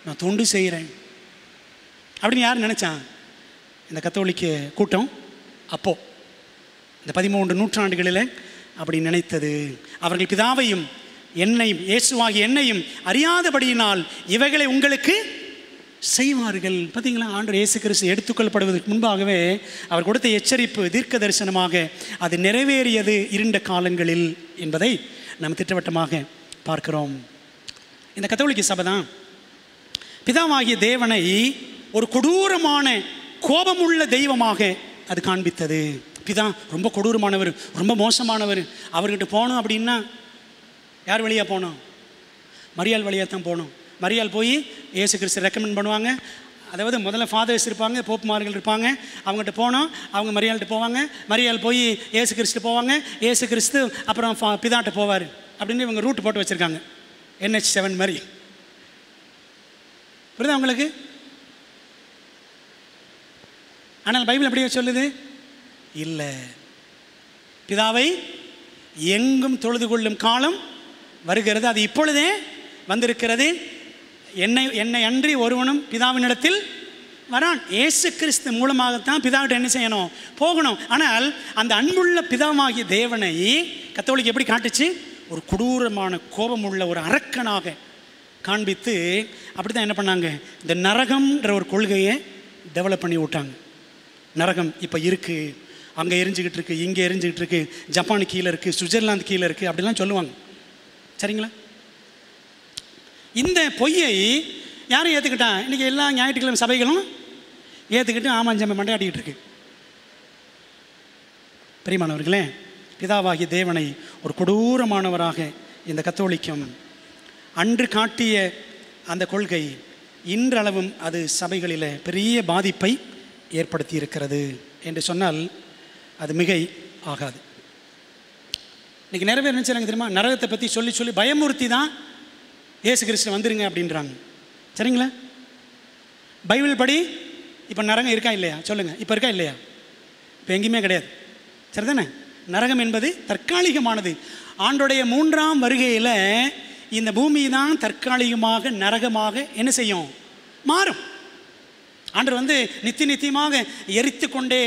நான் தொண்டு செய்கிறேன் அப்படின்னு யார் நினச்சான்? இந்த கத்தோலிக்க கூட்டம் அப்போ இந்த 13 நூற்றாண்டுகளில் அப்படி நினைத்தது. அவர்கள் பிதாவையும் என்னையும், இயேசுவாகிய என்னையும் அறியாதபடியினால் இவைகளை உங்களுக்கு செய்வார்கள். பார்த்தீங்களா? ஆண்டவர் இயேசு கிறிஸ்து எடுத்துக்கொள்ளப்படுவதற்கு முன்பாகவே அவர் கொடுத்த எச்சரிப்பு தீர்க்க தரிசனமாக அது நிறைவேறியது இருண்ட காலங்களில் என்பதை நாம் திட்டவட்டமாக பார்க்கிறோம். இந்த கத்தோலிக்க சபை தான் பிதாவாகிய தேவனை ஒரு கொடூரமான கோபமுள்ள தெய்வமாக அது காண்பித்தது. பிதா ரொம்ப கொடூரமானவர், ரொம்ப மோசமானவர், அவர்கிட்ட போகணும் அப்படின்னா யார் வழியாக போகணும்? மரியாள் வழியாக தான் போகணும். மரியாள் போய் இயேசு கிறிஸ்து ரெக்கமெண்ட் பண்ணுவாங்க. அதாவது முதல்ல ஃபாதர்ஸ் இருப்பாங்க, போப்புமார்கள் இருப்பாங்க, அவங்ககிட்ட போனோம், அவங்க மரியாள்கிட்ட போவாங்க, மரியாள் போய் இயேசு கிறிஸ்து போவாங்க, இயேசு கிறிஸ்து அப்புறம் பிதாட்ட போவார் அப்படின்னு இவங்க ரூட் போட்டு வச்சுருக்காங்க. NH7 மாதிரி. புரியுதா உங்களுக்கு? ஆனால் பைபிள் அப்படியே சொல்லுது, இல்லை, பிதாவை எங்கும் தொழுது கொள்ளும் காலம் வருகிறது, அது இப்பொழுதே வந்திருக்கிறது, என்னை அன்றி ஒருவனும் பிதாவினிடத்தில் வரான். இயேசு கிறிஸ்து மூலமாகத்தான் பிதாவிட்ட என்ன செய்யணும்? போகணும். ஆனால் அந்த அன்புள்ள பிதாவாகிய தேவனை கத்தோலிக்க எப்படி காட்டுச்சு? ஒரு கொடூரமான கோபமுள்ள ஒரு அரக்கனாக காண்பித்து அப்படி தான் என்ன பண்ணாங்க? இந்த நரகம்ன்ற ஒரு கொள்கையை டெவலப் பண்ணி விட்டாங்க. நரகம் இப்போ இருக்குது, அங்கே எரிஞ்சிக்கிட்டு இருக்குது, இங்கே எரிஞ்சிக்கிட்டு இருக்குது, ஜப்பான் கீழே இருக்குது, சுவிட்சர்லாந்து கீழே இருக்குது அப்படிலாம் சொல்லுவாங்க. சரிங்களா? இந்த பொய்யை யாரும் ஏற்றுக்கிட்டா? இன்றைக்கி எல்லா ஞாயிற்றுக்கிழமை சபைகளும் ஏற்றுக்கிட்டு ஆமாஞ்சம்மை மண்டையாட்டிக்கிட்டு இருக்கு. பிரியமானவர்களே, பிதாவாகிய தேவனை ஒரு கொடூரமானவராக இந்த கத்தோலிக்கம் அன்று காட்டிய அந்த கொள்கை இன்றளவும் அது சபைகளில் பெரிய பாதிப்பை ஏற்படுத்தி இருக்கிறது என்று சொன்னால் அது மிகை ஆகாது. இன்றைக்கி நிறைய பேர் நினச்சாங்க தெரியுமா? நரகத்தை பற்றி சொல்லி சொல்லி பயமுறுத்தி தான் இயேசு கிறிஸ்து வந்துருங்க அப்படின்றாங்க. சரிங்களா? பைபிள் படி இப்போ நரகம் இருக்கா இல்லையா? சொல்லுங்கள், இப்போ இருக்கா இல்லையா? இப்போ எங்கேயுமே கிடையாது. சரிதானே? நரகம் என்பது தற்காலிகமானது. ஆண்டோடைய 3ஆம் வருகையில் இந்த பூமி தான் தற்காலிகமாக நரகமாக என்ன செய்யும்? மாறும். ஆண்டவர் நித்தியமாக எரித்து கொண்டே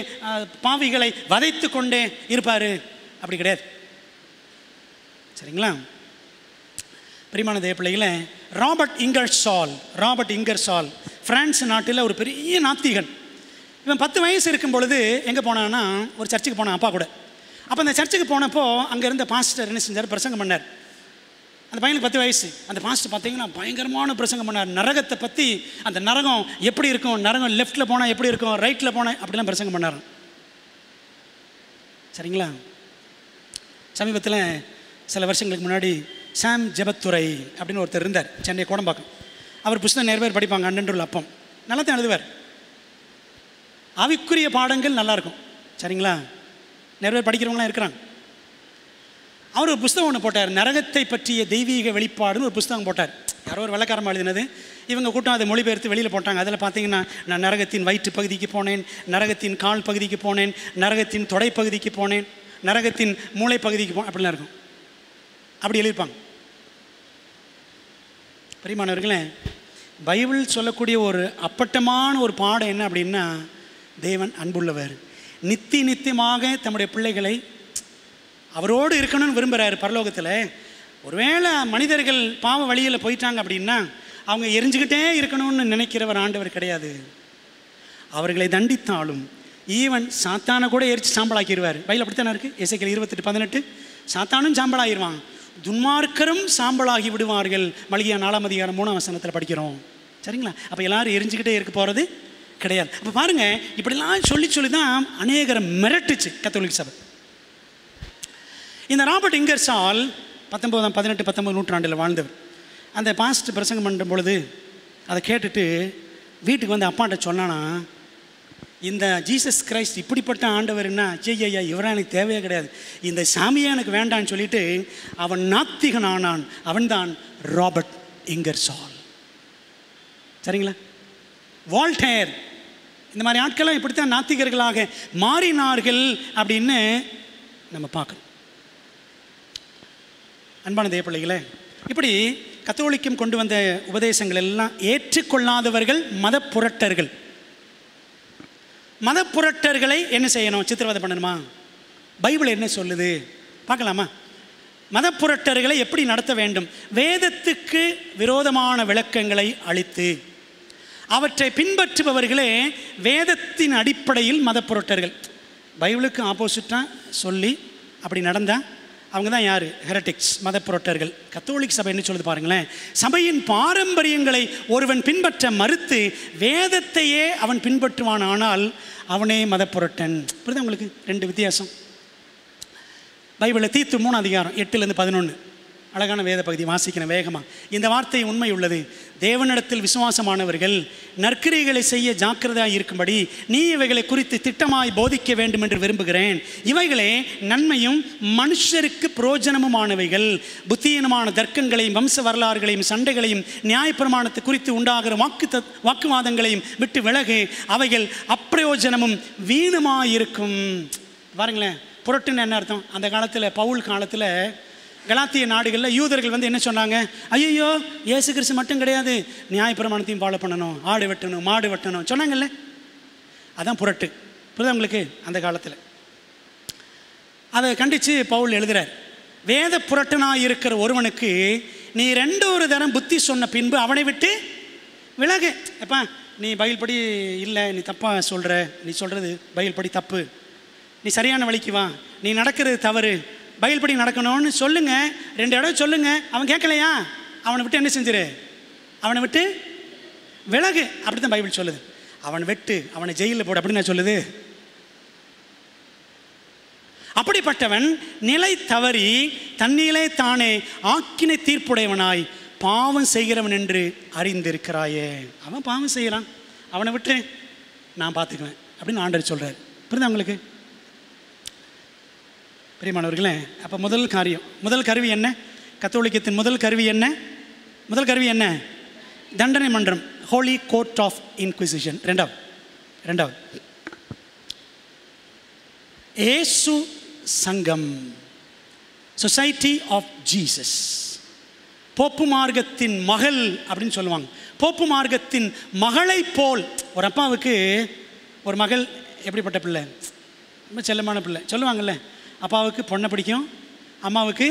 பாவிகளை வதைத்து கொண்டே இருப்பார், அப்படி கிடையாது. சரிங்களா? பிரியமான தேவ பிள்ளைகளை, ராபர்ட் இங்கர்சால் பிரான்ஸ் நாட்டில் ஒரு பெரிய நாத்திகன். இவன் 10 வயசு இருக்கும் பொழுது எங்கே போனான்னா ஒரு சர்ச்சுக்கு போனான் அப்பா கூட. அப்போ அந்த சர்ச்சுக்கு போனப்போ அங்கே இருந்த பாஸ்டர் என்ன செஞ்சார்? பிரசங்கம் பண்ணார். அந்த பையனுக்கு 10 வயசு. அந்த பாஸ்டர் பார்த்தீங்கன்னா பயங்கரமான பிரசங்கம் பண்ணார். நரகத்தை பற்றி, அந்த நரகம் எப்படி இருக்கும், நரகம் லெஃப்ட்டில் போனால் எப்படி இருக்கும், ரைட்டில் போனால் அப்படிலாம் பிரசங்கம் பண்ணார். சரிங்களா? சமீபத்தில் சில வருஷங்களுக்கு முன்னாடி சாம் ஜெபத்துரை அப்படின்னு ஒருத்தர் இருந்தார், சென்னை கோடம்பாக்கம். அவர் புத்தகம் நிறைய பேர் படிப்பாங்க, அண்ணன்றுள்ள அப்பம் நல்லா தான் எழுதுவார். ஆவிக்குரிய பாடங்கள் நல்லாயிருக்கும். சரிங்களா? நிறைய பேர் படிக்கிறவங்களாம் இருக்கிறாங்க. அவர் ஒரு புஸ்தகம் ஒன்று போட்டார், நரகத்தை பற்றிய தெய்வீக வெளிப்பாடுன்னு ஒரு புஸ்தகம் போட்டார். யாரோ ஒரு வெள்ளக்காரமாக எழுதினது. இவங்க கூட்டம் அதை மொழிபெயர்த்து வெளியில் போட்டாங்க. அதில் பார்த்தீங்கன்னா, நான் நரகத்தின் வயிற்று பகுதிக்கு போனேன், நரகத்தின் கால் பகுதிக்கு போனேன், நரகத்தின் தொடை பகுதிக்கு போனேன், நரகத்தின் மூளை பகுதிக்கு போனேன், அப்படிலாம் இருக்கும். அப்படி எழுதிப்பாங்க. பிரியமானவர்களே, பைபிள் சொல்லக்கூடிய ஒரு அப்பட்டமான ஒரு பாடம் என்ன அப்படின்னா, தேவன் அன்புள்ளவர், நித்தியமாக தம்முடைய பிள்ளைகளை அவரோடு இருக்கணும்னு விரும்புகிறார் பரலோகத்தில். ஒருவேளை மனிதர்கள் பாவ வழியில் போயிட்டாங்க அப்படின்னா அவங்க எரிஞ்சுக்கிட்டே இருக்கணும்னு நினைக்கிறவர் ஆண்டவர் கிடையாது. அவர்களை தண்டித்தாலும் ஈவன் சாத்தானை கூட எரிச்சு சாம்பலாக்கிடுவார். பைபிள் அப்படித்தானே இருக்குது. எசேக்கியேல் 28:18 சாத்தானும் சாம்பலாகிடுவான், துன்மார்க்கரும் சாம்பலாகி விடுவார்கள். மல்கியா 4:3 படிக்கிறோம். சரிங்களா? அப்போ எல்லாரும் எரிஞ்சுக்கிட்டே இருக்க போகிறது கிடையாது. அப்போ பாருங்கள், இப்படிலாம் சொல்லி தான் அநேகரை மிரட்டுச்சு கத்தோலிக்க சபை. இந்த ராபர்ட் இங்கர்சால் 18 நூற்றாண்டில் வாழ்ந்தவர். அந்த பாஸ்ட் பிரசங்கம் பண்ணுற பொழுது அதை கேட்டுட்டு வீட்டுக்கு வந்து அப்பாட்ட சொன்னானா, இந்த ஜீசஸ் கிரைஸ்ட் இப்படிப்பட்ட ஆண்டவர்னா ஐயா இவராக எனக்கு தேவையே கிடையாது, இந்த சாமியே எனக்கு வேண்டான்னு சொல்லிட்டு அவன் நாத்திகன் ஆனான். அவன்தான் ராபர்ட் இங்கர்சால். சரிங்களா? வால்டேர் இந்த மாதிரி ஆட்கள்லாம் இப்படித்தான் நாத்திகர்களாக மாறினார்கள் அப்படின்னு நம்ம பார்க்கணும். அன்பான தேவ பிள்ளைகளே, இப்படி கத்தோலிக்கம் கொண்டு வந்த உபதேசங்கள் எல்லாம் ஏற்றுக்கொள்ளாதவர்கள் மத புரட்டர்கள். மத புரட்டர்களை என்ன செய்யணும்? சித்திரவதை பண்ணணுமா? பைபிள் என்ன சொல்லுது பார்க்கலாமா? மத புரட்டர்களை எப்படி நடத்த வேண்டும்? வேதத்துக்கு விரோதமான விளக்கங்களை அளித்து அவற்றை பின்பற்றுபவர்களே வேதத்தின் அடிப்படையில் மத புரட்டர்கள். பைபிளுக்கு ஆப்போசிட்டாக சொல்லி அப்படி நடந்தால் அவங்க தான் யார்? ஹெரட்டிக்ஸ், மத புரட்டர்கள். கத்தோலிக் சபை என்ன சொல்லுது பாருங்களேன். சபையின் பாரம்பரியங்களை ஒருவன் பின்பற்ற மறுத்து வேதத்தையே அவன் பின்பற்றுவான், ஆனால் அவனே மத புரட்டன். புரியுது உங்களுக்கு? 2 வித்தியாசம். பைபிளில் தீத்து 3:8-11 அழகான வேத பகுதி வாசிக்கிறேன் வேகமாக. இந்த வார்த்தை உண்மை உள்ளது. தேவனிடத்தில் விசுவாசமானவர்கள் நற்கிரைகளை செய்ய ஜாக்கிரதையாக இருக்கும்படி நீ இவைகளை குறித்து திட்டமாய் போதிக்க வேண்டும் என்று விரும்புகிறேன். இவைகளே நன்மையும் மனுஷருக்கு புரோஜனமுமானவைகள். புத்தியீனமான தர்க்கங்களையும் வம்ச வரலாறுகளையும் சண்டைகளையும் நியாயப்பிரமாணத்தை குறித்து உண்டாகிற வாக்குவாதங்களையும் விட்டு விலகு. அவைகள் அப்பிரயோஜனமும் வீணுமாயிருக்கும். பாருங்களேன், புரட்டுன்னு என்ன அர்த்தம்? அந்த காலத்தில், பவுல் காலத்தில் கலாத்திய நாடுகளில் யூதர்கள் வந்து என்ன சொன்னாங்க? ஐயோ, இயேசு கிறிஸ்து மட்டும் கிடையாது, நியாயப்பிரமாணத்தையும் ஃபாலோ பண்ணணும், ஆடு வெட்டணும், மாடு வெட்டணும் சொன்னாங்கல்ல. அதான் புரட்டு. புரியுதா உங்களுக்கு? அந்த காலத்தில் அதை கண்டித்து பவுல் எழுதுகிறார். வேத புரட்டனாக இருக்கிற ஒருவனுக்கு நீ 2 தரம் புத்தி சொன்ன பின்பு அவனை விட்டு விலகு. எப்பா, நீ பைபிள் படி இல்லை, நீ தப்பாக சொல்கிற, நீ சொல்கிறது பைபிள் படி தப்பு, நீ சரியான வழிக்கு வா, நீ நடக்கிறது தவறு, பைபிள் படி நடக்கணும்னு சொல்லுங்க. 2 இடம் சொல்லுங்க. அவன் கேட்கலையா, அவனை விட்டு என்ன செஞ்சிரு? அவனை விட்டு விலகு. அப்படி தான் பைபிள் சொல்லுது. அவன் வெட்டு, அவனை ஜெயிலில் போடு அப்படின்னு நான் சொல்லுது. அப்படிப்பட்டவன் நிலை தவறி தன்னிலே தானே ஆக்கினை தீர்ப்புடையவனாய் பாவம் செய்கிறவன் என்று அறிந்திருக்கிறாயே. அவன் பாவம் செய்கிறான், அவனை விட்டு நான் பார்த்துக்குவேன் அப்படின்னு ஆண்டவர் சொல்கிறார். புரியுதா உங்களுக்கு? பிரியமானவர்களே, அப்போ முதல் கருவி என்ன? கத்தோலிக்கத்தின் முதல் கருவி என்ன? முதல் கருவி என்ன? தண்டனை மன்றம், ஹோலி கோர்ட் ஆஃப் இன்குவிசிஷன். ரெண்டாவது இயேசு சங்கம், சொசைட்டி ஆஃப் ஜீசஸ். போப்பு மார்க்கத்தின் மகள் அப்படின்னு சொல்லுவாங்க. போப்பு மார்க்கத்தின் மகளை போல் ஒரு அப்பாவுக்கு ஒரு மகள் எப்படிப்பட்ட பிள்ளை? ரொம்ப செல்லமான பிள்ளை சொல்லுவாங்கல்ல. அப்பாவுக்கு பொண்ணை பிடிக்கும், அம்மாவுக்கு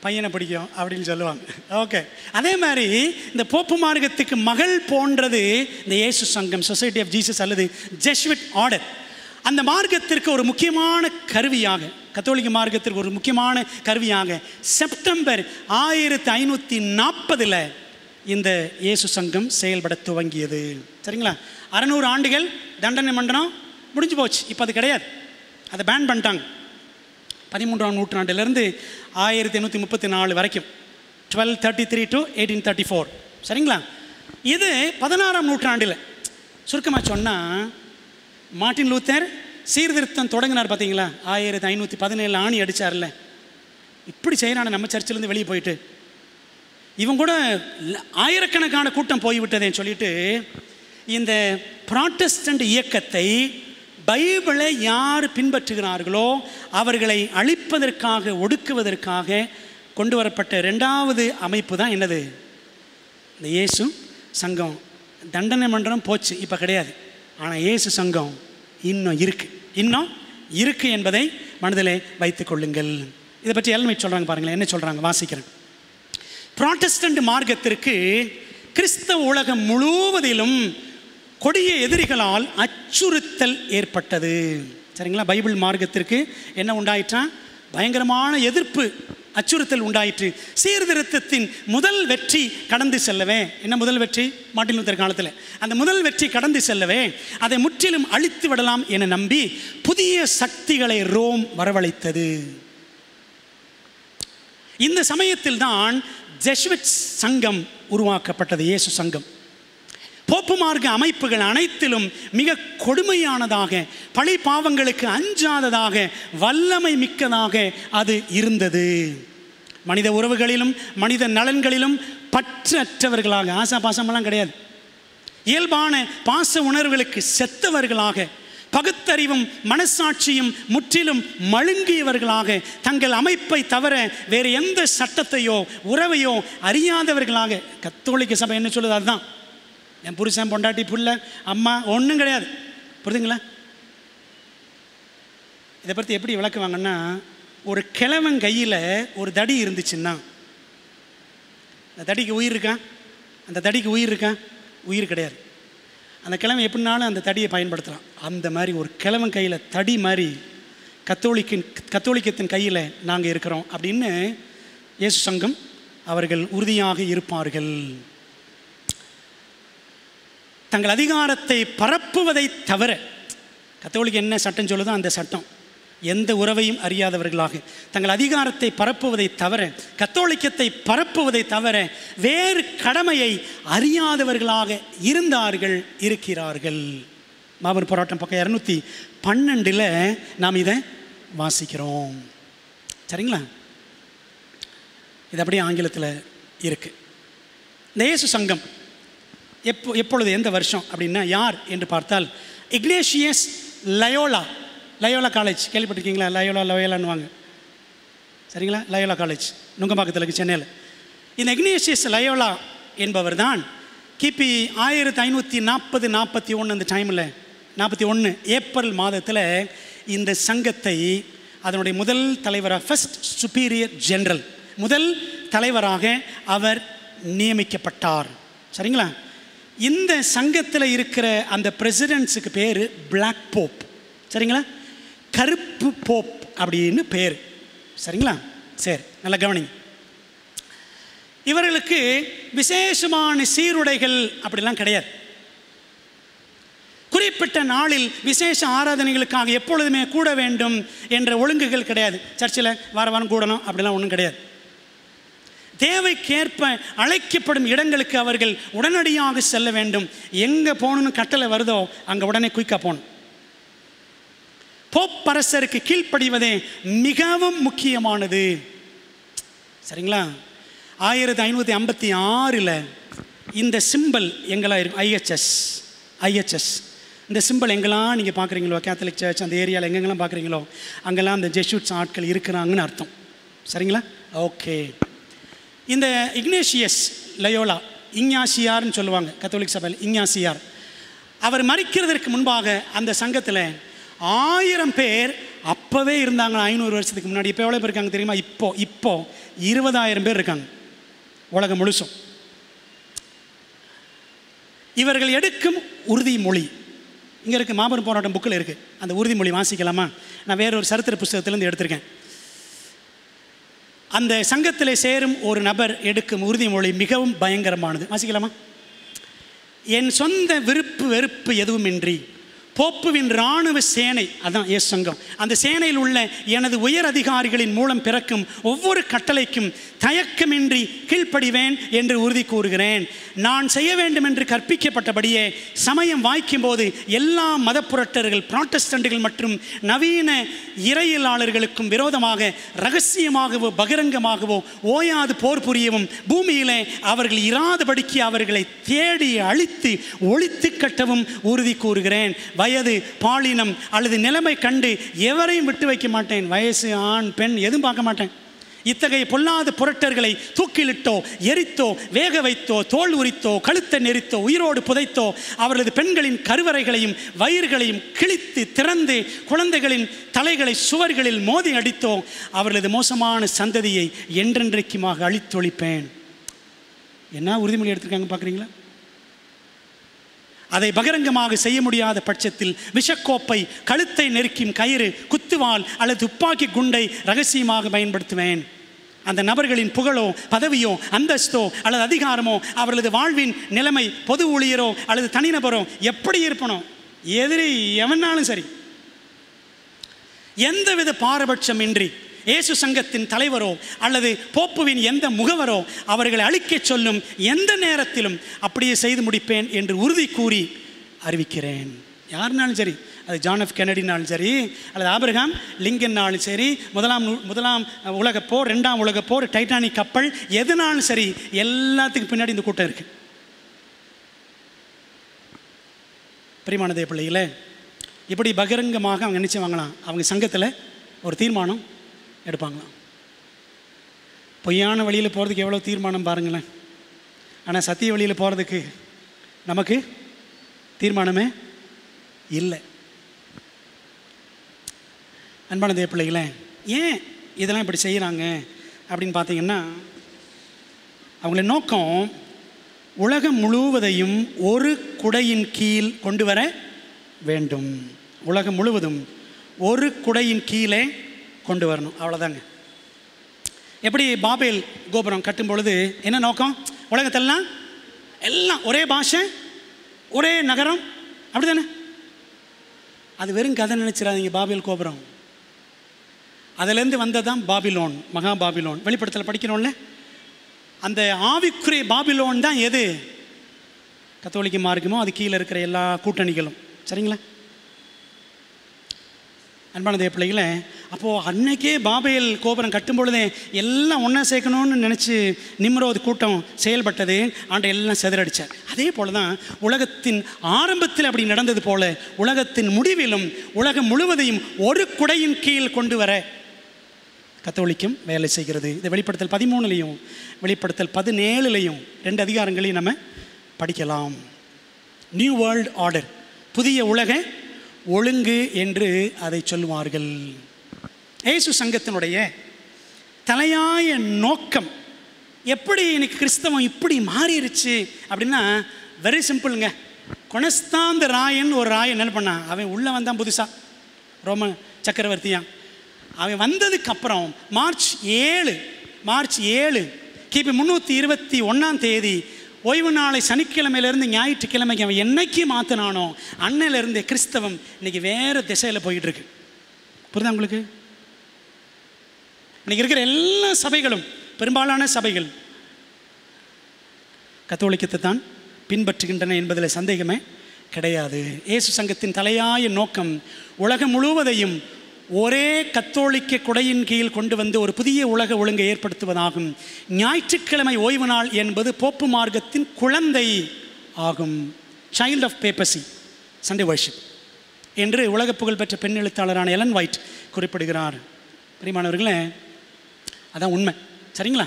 பையனை பிடிக்கும் அப்படின்னு சொல்லுவாங்க. ஓகே, அதே மாதிரி இந்த போப்பு மார்க்கத்துக்கு மகள் போன்றது இந்த இயேசு சங்கம், சொசைட்டி ஆஃப் ஜீசஸ் அல்லது ஜெஸ்விட் ஆர்டர். அந்த மார்க்கத்திற்கு ஒரு முக்கியமான கருவியாக, கத்தோலிக்க மார்க்கத்திற்கு ஒரு முக்கியமான கருவியாக செப்டம்பர் 1540 இந்த இயேசு சங்கம் செயல்பட துவங்கியது. சரிங்களா? 600 ஆண்டுகள் தண்டனை மண்டனம் முடிஞ்சு போச்சு. இப்போ அது கிடையாது, அதை பேன் பண்ணிட்டாங்க. 13ஆம் நூற்றாண்டிலிருந்து 1834 வரைக்கும், 1233 to 1834. சரிங்களா? இது 16ஆம் நூற்றாண்டில், சுருக்கமாக சொன்னால், மார்ட்டின் லூத்தர் சீர்திருத்தம் தொடங்கினார் பார்த்தீங்களா? 1517 ஆணி அடித்தார்ல. இப்படி செய்கிறான நம்ம சர்ச்சிலேருந்து வெளியே போயிட்டு, இவங்க கூட ஆயிரக்கணக்கான கூட்டம் போய்விட்டதேன்னு சொல்லிட்டு இந்த புராட்டஸ்டன்ட் இயக்கத்தை, பைபிளை யார் பின்பற்றுகிறார்களோ அவர்களை அழிப்பதற்காக, ஒடுக்குவதற்காக கொண்டு வரப்பட்ட 2வது அமைப்பு தான் என்னது? இந்த இயேசு சங்கம். தண்டனை மன்றம் போச்சு, இப்போ கிடையாது. ஆனால் இயேசு சங்கம் இன்னும் இருக்கு என்பதை மனதிலே வைத்துக் கொள்ளுங்கள். இதை பற்றி எல்மைட் சொல்கிறாங்க பாருங்களேன். என்ன சொல்கிறாங்க? வாசிக்கிறேன். புராட்டஸ்டன்ட் மார்க்கத்திற்கு கிறிஸ்தவ உலகம் முழுவதிலும் கொடிய எதிரிகளால் அச்சுறுத்தல் ஏற்பட்டது. சரிங்களா? பைபிள் மார்க்கத்திற்கு என்ன உண்டாயிற்றா? பயங்கரமான எதிர்ப்பு, அச்சுறுத்தல் உண்டாயிற்று. சீர்திருத்தத்தின் முதல் வெற்றி கடந்து செல்லவே, என்ன முதல் வெற்றி? மார்ட்டின் லூத்தர் காலத்தில் அந்த முதல் வெற்றி கடந்து செல்லவே அதை முற்றிலும் அழித்து விடலாம் என நம்பி புதிய சக்திகளை ரோம் வரவழைத்தது. இந்த சமயத்தில் தான் ஜெசுவிட் சங்கம் உருவாக்கப்பட்டது, இயேசு சங்கம். போப்பு மார்க்க அமைப்புகள் அனைத்திலும் மிக கொடுமையானதாக, பழி பாவங்களுக்கு அஞ்சாததாக, வல்லமை மிக்கதாக அது இருந்தது. மனித உறவுகளிலும் மனித நலன்களிலும் பற்றற்றவர்களாக, ஆசா பாசமெல்லாம் கிடையாது, இயல்பான பாச உணர்வுகளுக்கு செத்தவர்களாக, பகுத்தறிவும் மனசாட்சியும் முற்றிலும் மழுங்கியவர்களாக, தங்கள் அமைப்பை தவிர வேறு எந்த சட்டத்தையோ உறவையோ அறியாதவர்களாக. கத்தோலிக்க சபை என்ன சொல்லுது? அதுதான். என் புருஷன், பொண்டாட்டி, புள்ள, அம்மா ஒன்றும் கிடையாது. புரியுதுங்களா? இதை பற்றி எப்படி விளக்குவாங்கன்னா, ஒரு கிழவன் கையில் ஒரு தடி இருந்துச்சுன்னா, அந்த தடிக்கு உயிர் இருக்கா? அந்த தடிக்கு உயிர் இருக்கா? உயிர் கிடையாது. அந்த கிழவன் எப்படினாலும் அந்த தடியை பயன்படுத்தலாம். அந்த மாதிரி ஒரு கிழவன் கையில் தடி மாதிரி கத்தோலிக்கத்தின் கையில் நாங்கள் இருக்கிறோம் அப்படின்னு இயேசு சங்கம் அவர்கள் உறுதியாக இருப்பார்கள். தங்கள் அதிகாரத்தை பரப்புவதை தவிர, கத்தோலிக்க என்ன சட்டம் சொல்லுதோ அந்த சட்டம், எந்த உறவையும் அறியாதவர்களாக தங்கள் அதிகாரத்தை பரப்புவதை தவிர, கத்தோலிக்கத்தை பரப்புவதை தவிர வேறு கடமையை அறியாதவர்களாக இருக்கிறார்கள். மாபெரும் போராட்டம் பக்கம் 212 நாம் இதை வாசிக்கிறோம். சரிங்களா? இது அப்படியே ஆங்கிலத்தில் இருக்குது. இந்த இயேசு சங்கம் எப்பொழுது, எந்த வருஷம் அப்படின்னா யார் என்று பார்த்தால், இக்னேஷியஸ் லயோலா காலேஜ் கேள்விப்பட்டிருக்கீங்களா? லயோலான்னுவாங்க. சரிங்களா? லயோலா காலேஜ் நுங்கம்பாக்கத்தில் இருக்குது, சென்னையில். இந்த இக்னேஷியஸ் லயோலா என்பவர் தான் கிபி 1540-41 அந்த டைமில், 41 ஏப்ரல் மாதத்தில் இந்த சங்கத்தை அதனுடைய முதல் தலைவராக, ஃபர்ஸ்ட் சுப்பீரியர் ஜெனரல், முதல் தலைவராக அவர் நியமிக்கப்பட்டார். சரிங்களா? இந்த சங்கத்தில் இருக்கிற அந்த பிரசிடென்ட்ஸுக்கு பேர் பிளாக் போப். சரிங்களா? கருப்பு போப் அப்படின்னு பேர். சரிங்களா? சரி, நல்லா கவனிங்க. இவர்களுக்கு விசேஷமான சீருடைகள் அப்படிலாம் கிடையாது. குறிப்பிட்ட நாளில் விசேஷ ஆராதனைகளுக்காக எப்பொழுதுமே கூட வேண்டும் என்ற ஒழுங்குகள் கிடையாது. சர்ச்சில் வாரம் கூடணும் அப்படிலாம் ஒன்றும் கிடையாது. தேவைக்கேற்ப அழைக்கப்படும் இடங்களுக்கு அவர்கள் உடனடியாக செல்ல வேண்டும். எங்கே போகணுன்னு கட்டளை வருதோ அங்கே உடனே குயிக்காக போகணும். போப் அரசருக்கு கீழ்ப்படிவதே மிகவும் முக்கியமானது. சரிங்களா? 1556 இந்த சிம்பல் எங்கெல்லாம் இருக்கும்? ஐஹெச்எஸ் இந்த சிம்பல் எங்கெல்லாம் நீங்கள் பார்க்குறீங்களோ, கேத்தலிக் சர்ச் அந்த ஏரியாவில் எங்கெங்கெல்லாம் பார்க்குறீங்களோ அங்கெல்லாம் அந்த ஜெசுட்ஸ் ஆட்கள் இருக்கிறாங்கன்னு அர்த்தம். சரிங்களா? ஓகே. இந்த இக்னேஷியஸ் லயோலா, இஞ்ஞாசியார்னு சொல்லுவாங்க கத்தோலிக் சபையில், இஞ்ஞாசியார், அவர் மரிக்கிறதற்கு முன்பாக அந்த சங்கத்தில் 1000 பேர் அப்போவே இருந்தாங்க. 500 வருஷத்துக்கு முன்னாடி. இப்போ எவ்வளோ பேர் இருக்காங்க தெரியுமா? இப்போ 20,000 பேர் இருக்காங்க உலகம் முழுசும். இவர்கள் எடுக்கும் உறுதிமொழி, இங்கே இருக்குது, மாபெரும் போராட்டம் புக்கில் இருக்குது. அந்த உறுதிமொழி வாசிக்கலாமா? நான் வேறொரு சரித்திர புஸ்தகத்திலேருந்து எடுத்திருக்கேன். அந்த சங்கத்தில் சேரும் ஒரு நபர் எடுக்கும் உறுதிமொழி மிகவும் பயங்கரமானது. வாசிக்கலாமா? என் சொந்த விருப்பு வெறுப்பு எதுவுமின்றி போப்புவின் இராணுவ சேனை, அதான் எஸ் சங்கம், அந்த சேனையில் உள்ள எனது உயர் அதிகாரிகளின் மூலம் பிறக்கும் ஒவ்வொரு கட்டளைக்கும் தயக்கமின்றி கீழ்ப்படிவேன் என்று உறுதி கூறுகிறேன். நான் செய்ய வேண்டும் என்று கற்பிக்கப்பட்டபடியே சமயம் வாய்க்கும் போது எல்லா மத புரட்டர்கள், புராட்டஸ்டன்ட்டுகள் மற்றும் நவீன இறையியலாளர்களுக்கும் விரோதமாக இரகசியமாகவோ பகிரங்கமாகவோ ஓயாது போர் புரியவும் பூமியிலே அவர்கள் இராதபடிக்கு அவர்களை தேடி அழித்து ஒழித்து கட்டவும் உறுதி கூறுகிறேன். வயது, பாலினம் அல்லது நிலைமை கண்டு எவரையும் விட்டு வைக்க மாட்டேன். வயசு, ஆண், பெண் எதுவும் பார்க்க மாட்டேன். இத்தகைய பொல்லாத புரட்டர்களை தூக்கிலிட்டோ, எரித்தோ, வேக வைத்தோ, தோல் உரித்தோ, கழுத்தை நெரித்தோ, உயிரோடு புதைத்தோ, அவர்களது பெண்களின் கருவறைகளையும் வயிறுகளையும் கிழித்து திறந்து குழந்தைகளின் தலைகளை சுவர்களில் மோதி அடித்தோ, அவர்களது மோசமான சந்ததியை என்றென்றைக்குமாக அழித்தொழிப்பேன். என்ன உறுதிமொழி எடுத்திருக்காங்க பார்க்குறீங்களா? அதை பகிரங்கமாக செய்ய முடியாத பட்சத்தில் விஷக்கோப்பை, கழுத்தை நெருக்கும் கயிறு, குத்துவாள் அல்லது துப்பாக்கி குண்டை ரகசியமாக பயன்படுத்துவேன். அந்த நபர்களின் புகழோ பதவியோ அந்தஸ்தோ அல்லது அதிகாரமோ அவர்களது வாழ்வின் நிலைமை, பொது ஊழியரோ அல்லது தனிநபரோ எப்படி இருப்பனோ, எதிரி எவனாலும் சரி, எந்தவித பாரபட்சமின்றி இயேசு சங்கத்தின் தலைவரோ அல்லது போப்புவின் எந்த முகவரோ அவர்களை அழிக்க சொல்லும் எந்த நேரத்திலும் அப்படியே செய்து முடிப்பேன் என்று உறுதி கூறி அறிவிக்கிறேன். யாருனாலும் சரி, அது ஜான் எஃப் கென்னடினாலும் சரி, அல்லது ஆபிரகாம் லிங்கன்னாலும் சரி, முதலாம் உலகப் போர், 2ஆம் உலகப் போர், டைட்டானிக் கப்பல், எதுனாலும் சரி, எல்லாத்துக்கும் பின்னாடி இந்த கூட்டம் இருக்குது. பிரியமான தேவ பிள்ளைகளே, இப்படி பகிரங்கமாக அவங்க நினைச்சு வாங்கலாம். அவங்க சங்கத்தில் ஒரு தீர்மானம் எடுப்பாங்களாம். பொய்யான வழியில் போகிறதுக்கு எவ்வளோ தீர்மானம் பாருங்களேன். ஆனால் சத்திய வழியில் போகிறதுக்கு நமக்கு தீர்மானமே இல்லை. அன்பான தேவ பிள்ளைகளே, ஏன் இதெல்லாம் இப்படி செய்கிறாங்க அப்படின்னு பார்த்தீங்கன்னா, அவங்கள நோக்கம் உலகம் முழுவதையும் ஒரு குடையின் கீழ் கொண்டு வர வேண்டும். உலகம் முழுவதும் ஒரு குடையின் கீழே கொண்டு வரணும், அவ்வளோதாங்க. எப்படி பாபேல் கோபுரம் கட்டும் பொழுது என்ன நோக்கம்? உலகத்தெல்லாம் எல்லாம் ஒரே பாஷை, ஒரே நகரம், அப்படி தானே? அது வெறும் கதை நினச்சிடாதீங்க. பாபேல் கோபுரம் அதிலேருந்து வந்ததான் பாபிலோன், மகா பாபிலோன். வெளிப்படத்தில் படிக்கிறோம்ல, அந்த ஆவிக்குரிய பாபிலோன் தான் எது? கத்தோலிக்க மார்க்கமோ அது கீழே இருக்கிற எல்லா கூட்டணிகளும். சரிங்களா அன்பான தேவ பிள்ளைகளே? அப்போது அன்னைக்கே பாபேல் கோபுரம் கட்டும் பொழுதே எல்லாம் ஒன்றா சேர்க்கணும்னு நினச்சி நிம்ரோத் கூட்டம் செயல்பட்டது. ஆண்டை எல்லாம் சிதறடிச்சார். அதே போல் தான் உலகத்தின் ஆரம்பத்தில் அப்படி நடந்தது போல உலகத்தின் முடிவிலும் உலகம் முழுவதையும் ஒரு குடையின் கீழ் கொண்டு வர கத்தோலிக்கம் வேலை செய்கிறது. இது வெளிப்படுத்தல் 13 வெளிப்படுத்தல் 17 2 அதிகாரங்களையும் நம்ம படிக்கலாம். நியூ வேர்ல்ட் ஆர்டர், புதிய உலக ஒழுங்கு என்று அதை சொல்லுவார்கள். இயேசு சங்கத்தினுடைய தலையாய நோக்கம் எப்படி இன்னைக்கு கிறிஸ்தவம் இப்படி மாறிடுச்சு அப்படின்னா, வெரி சிம்பிளுங்க. கொனஸ்தாந்த ராயன் ஒரு ராயன் என்ன பண்ணான்? அவன் உள்ளே வந்தான் புதுசாக, ரோம சக்கரவர்த்தியான். அவன் வந்ததுக்கப்புறம் மார்ச் 7 கிபி 321 ஓய்வு நாளை சனிக்கிழமையிலேருந்து ஞாயிற்றுக்கிழமைக்கு அவன் என்னைக்கு மாற்றினானோ அன்னையிலேருந்து கிறிஸ்தவம் இன்னைக்கு வேறு திசையில் போயிட்டு இருக்கு. புரியுதா உங்களுக்கு? இன்னைக்கு இருக்கிற எல்லா சபைகளும், பெரும்பாலான சபைகள் கத்தோலிக்கத்தை தான் பின்பற்றுகின்றன என்பதில் சந்தேகமே கிடையாது. இயேசு சங்கத்தின் தலையாய நோக்கம் உலகம் முழுவதையும் ஒரே கத்தோலிக்க குடையின் கீழ் கொண்டு வந்து ஒரு புதிய உலக ஒழுங்கை ஏற்படுத்துவதாகும். ஞாயிற்றுக்கிழமை ஓய்வு நாள் என்பது போப்பு மார்க்கத்தின் குழந்தை ஆகும். Child of papacy, Sunday worship என்று உலக புகழ்பெற்ற பெண் எழுத்தாளரான எலன் ஒயிட் குறிப்பிடுகிறார். பிரியமானவர்களே, அதான் உண்மை. சரிங்களா?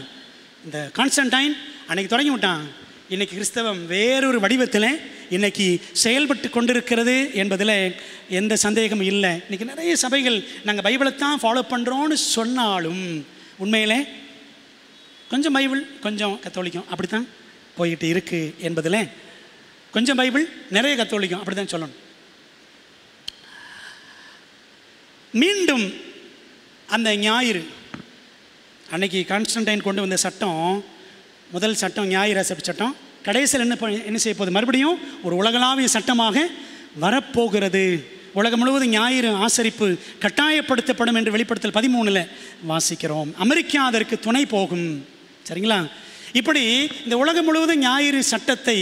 இந்த கான்ஸ்டன்டைன் அன்னைக்கு தொடங்கி விட்டான். இன்றைக்கி கிறிஸ்தவம் வேறொரு வடிவத்தில் இன்றைக்கி செயல்பட்டு கொண்டிருக்கிறது என்பதில் எந்த சந்தேகமும் இல்லை. இன்றைக்கி நிறைய சபைகள் நாங்கள் பைபிளை தான் ஃபாலோ பண்ணுறோன்னு சொன்னாலும் உண்மையிலே கொஞ்சம் பைபிள் கொஞ்சம் கத்தோலிக்கம் அப்படி தான் போய்கிட்டு இருக்குது என்பதில் கொஞ்சம் பைபிள் நிறைய கத்தோலிக்கம் அப்படி தான் சொல்லணும். மீண்டும் அந்த ஞாயிறு அன்னைக்கு கான்ஸ்டன்டைன் கொண்டு வந்த சட்டம், முதல் சட்டம் ஞாயிறு அசைப்பு சட்டம், கடைசியில் என்ன செய்ய போகுது? மறுபடியும் ஒரு உலகளாவிய சட்டமாக வரப்போகிறது. உலகம் முழுவதும் ஞாயிறு ஆசரிப்பு கட்டாயப்படுத்தப்படும் என்று வெளிப்படுத்தல் 13 வாசிக்கிறோம். அமெரிக்கா அதற்கு துணை போகும். சரிங்களா? இப்படி இந்த உலகம் முழுவதும் ஞாயிறு சட்டத்தை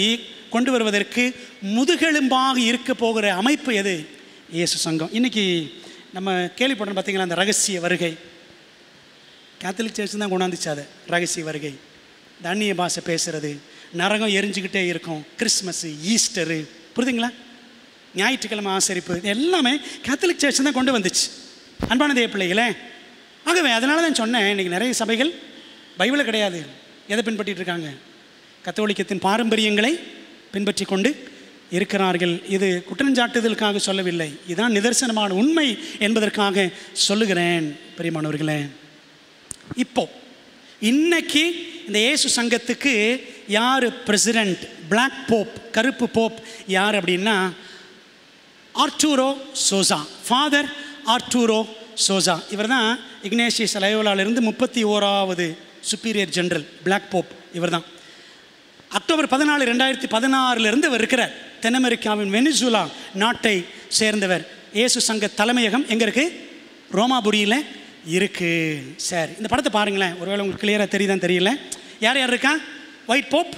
கொண்டு வருவதற்கு முதுகெலும்பாக இருக்க போகிற அமைப்பு எது? இயேசு சங்கம். இன்றைக்கி நம்ம கேள்விப்பட்டோம் பார்த்தீங்களா, அந்த ரகசிய வருகை. கேத்தலிக் சர்ச் தான் கொண்டாந்துச்சு அதை, ரகசிய வருகை. இந்த அந்நிய பாஷை பேசுகிறது, நரகம் எரிஞ்சுக்கிட்டே இருக்கும், கிறிஸ்மஸ்ஸு, ஈஸ்டரு, புரியுதுங்களா, ஞாயிற்றுக்கிழமை ஆசரிப்பு, எல்லாமே கேத்தலிக் சர்ச் தான் கொண்டு வந்துச்சு. அன்பான தேவ பிள்ளைகளே, ஆகவே அதனால தான் சொன்னேன், இன்றைக்கி நிறைய சபைகள் பைபிளை கிடையாது, எதை பின்பற்றிட்டு இருக்காங்க? கத்தோலிக்கத்தின் பாரம்பரியங்களை பின்பற்றி கொண்டு இருக்கிறார்கள். இது குற்றஞ்சாட்டுதலுக்காக சொல்லவில்லை, இதுதான் நிதர்சனமான உண்மை என்பதற்காக சொல்லுகிறேன். பிரியமானவர்களே, இப்போ இன்னைக்கு இந்த இயேசு சங்கத்துக்கு யார் பிரசிடென்ட்? பிளாக் போப், கருப்பு போப் யார் அப்படின்னா Arturo Sosa, father Arturo Sosa. இவர் தான் இக்னேஷியஸ் லயோலாவிலிருந்து 31வது சுப்பீரியர் ஜெனரல் பிளாக் போப். இவர் தான் அக்டோபர் 14, 2016 இவர் இருக்கிறார். தென் அமெரிக்காவின் வெனிசுலா நாட்டை சேர்ந்தவர். இயேசு சங்க தலைமையகம் எங்கே இருக்குது? ரோமாபுரியில் இருக்குது. சரி, இந்த படத்தை பாருங்களேன், ஒருவேளை உங்களுக்கு கிளியராக தெரியுதான்னு தெரியல. யார் யார் இருக்கா? ஒயிட் போப்,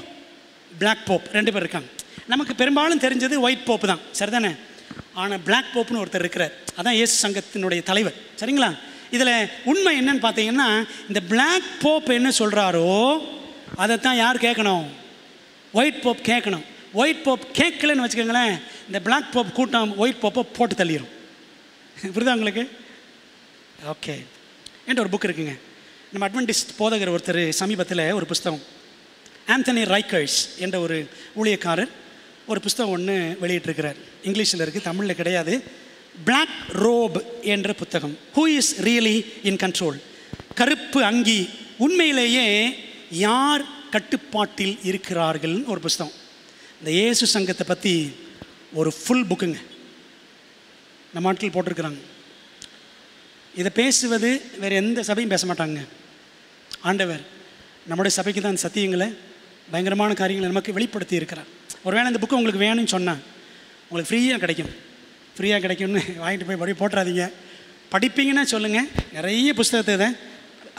பிளாக் போப், 2 பேர் இருக்காங்க. நமக்கு பெரும்பாலும் தெரிஞ்சது ஒயிட் போப்பு தான், சரிதானே? ஆனால் பிளாக் போப்னு ஒருத்தர் இருக்கிறார், அதான் இயேசு சங்கத்தினுடைய தலைவர். சரிங்களா? இதில் உண்மை என்னன்னு பார்த்தீங்கன்னா, இந்த பிளாக் போப் என்ன சொல்கிறாரோ அதைத்தான் யார் கேட்கணும்? ஒயிட் போப் கேட்கணும். ஒயிட் போப் கேட்கலன்னு வச்சுக்கோங்களேன், இந்த பிளாக் போப் கூட்டம் ஒயிட் போப்பை போட்டு தள்ளிடும். புரியுதா உங்களுக்கு? ஓகே, என்கிட்ட ஒரு புக் இருக்குங்க. நம்ம அட்வென்டிஸ்ட் போதகர் ஒருத்தர் சமீபத்தில் ஒரு புஸ்தகம், ஆந்தனி ரைக்கர்ஸ் என்ற ஒரு ஊழியக்காரர் ஒரு புஸ்தகம் ஒன்று வெளியிட்டிருக்கிறார். இங்கிலீஷில் இருக்குது, தமிழில் கிடையாது. பிளாக் ரோப் என்ற புத்தகம். Who is really in control? கருப்பு அங்கி, உண்மையிலேயே யார் கட்டுப்பாட்டில் இருக்கிறார்கள் ஒரு புஸ்தகம். இந்த இயேசு சங்கத்தை பற்றி ஒரு ஃபுல் புக்குங்க நம்ம நாட்டில் போட்டிருக்கிறாங்க. இதை பேசுவது வேறு எந்த சபையும் பேச மாட்டாங்க. ஆண்டவர் நம்முடைய சபைக்கு தான் சத்தியங்களை, பயங்கரமான காரியங்களை நமக்கு வெளிப்படுத்தி இருக்கிறார். ஒருவேளை இந்த புக்கு உங்களுக்கு வேணும்னு சொன்னால் உங்களுக்கு ஃப்ரீயாக கிடைக்கும். ஃப்ரீயாக கிடைக்கும்னு வாங்கிட்டு போய் படி போட்டுறாதீங்க. படிப்பீங்கன்னா சொல்லுங்கள், நிறைய புஸ்தகத்தை இதை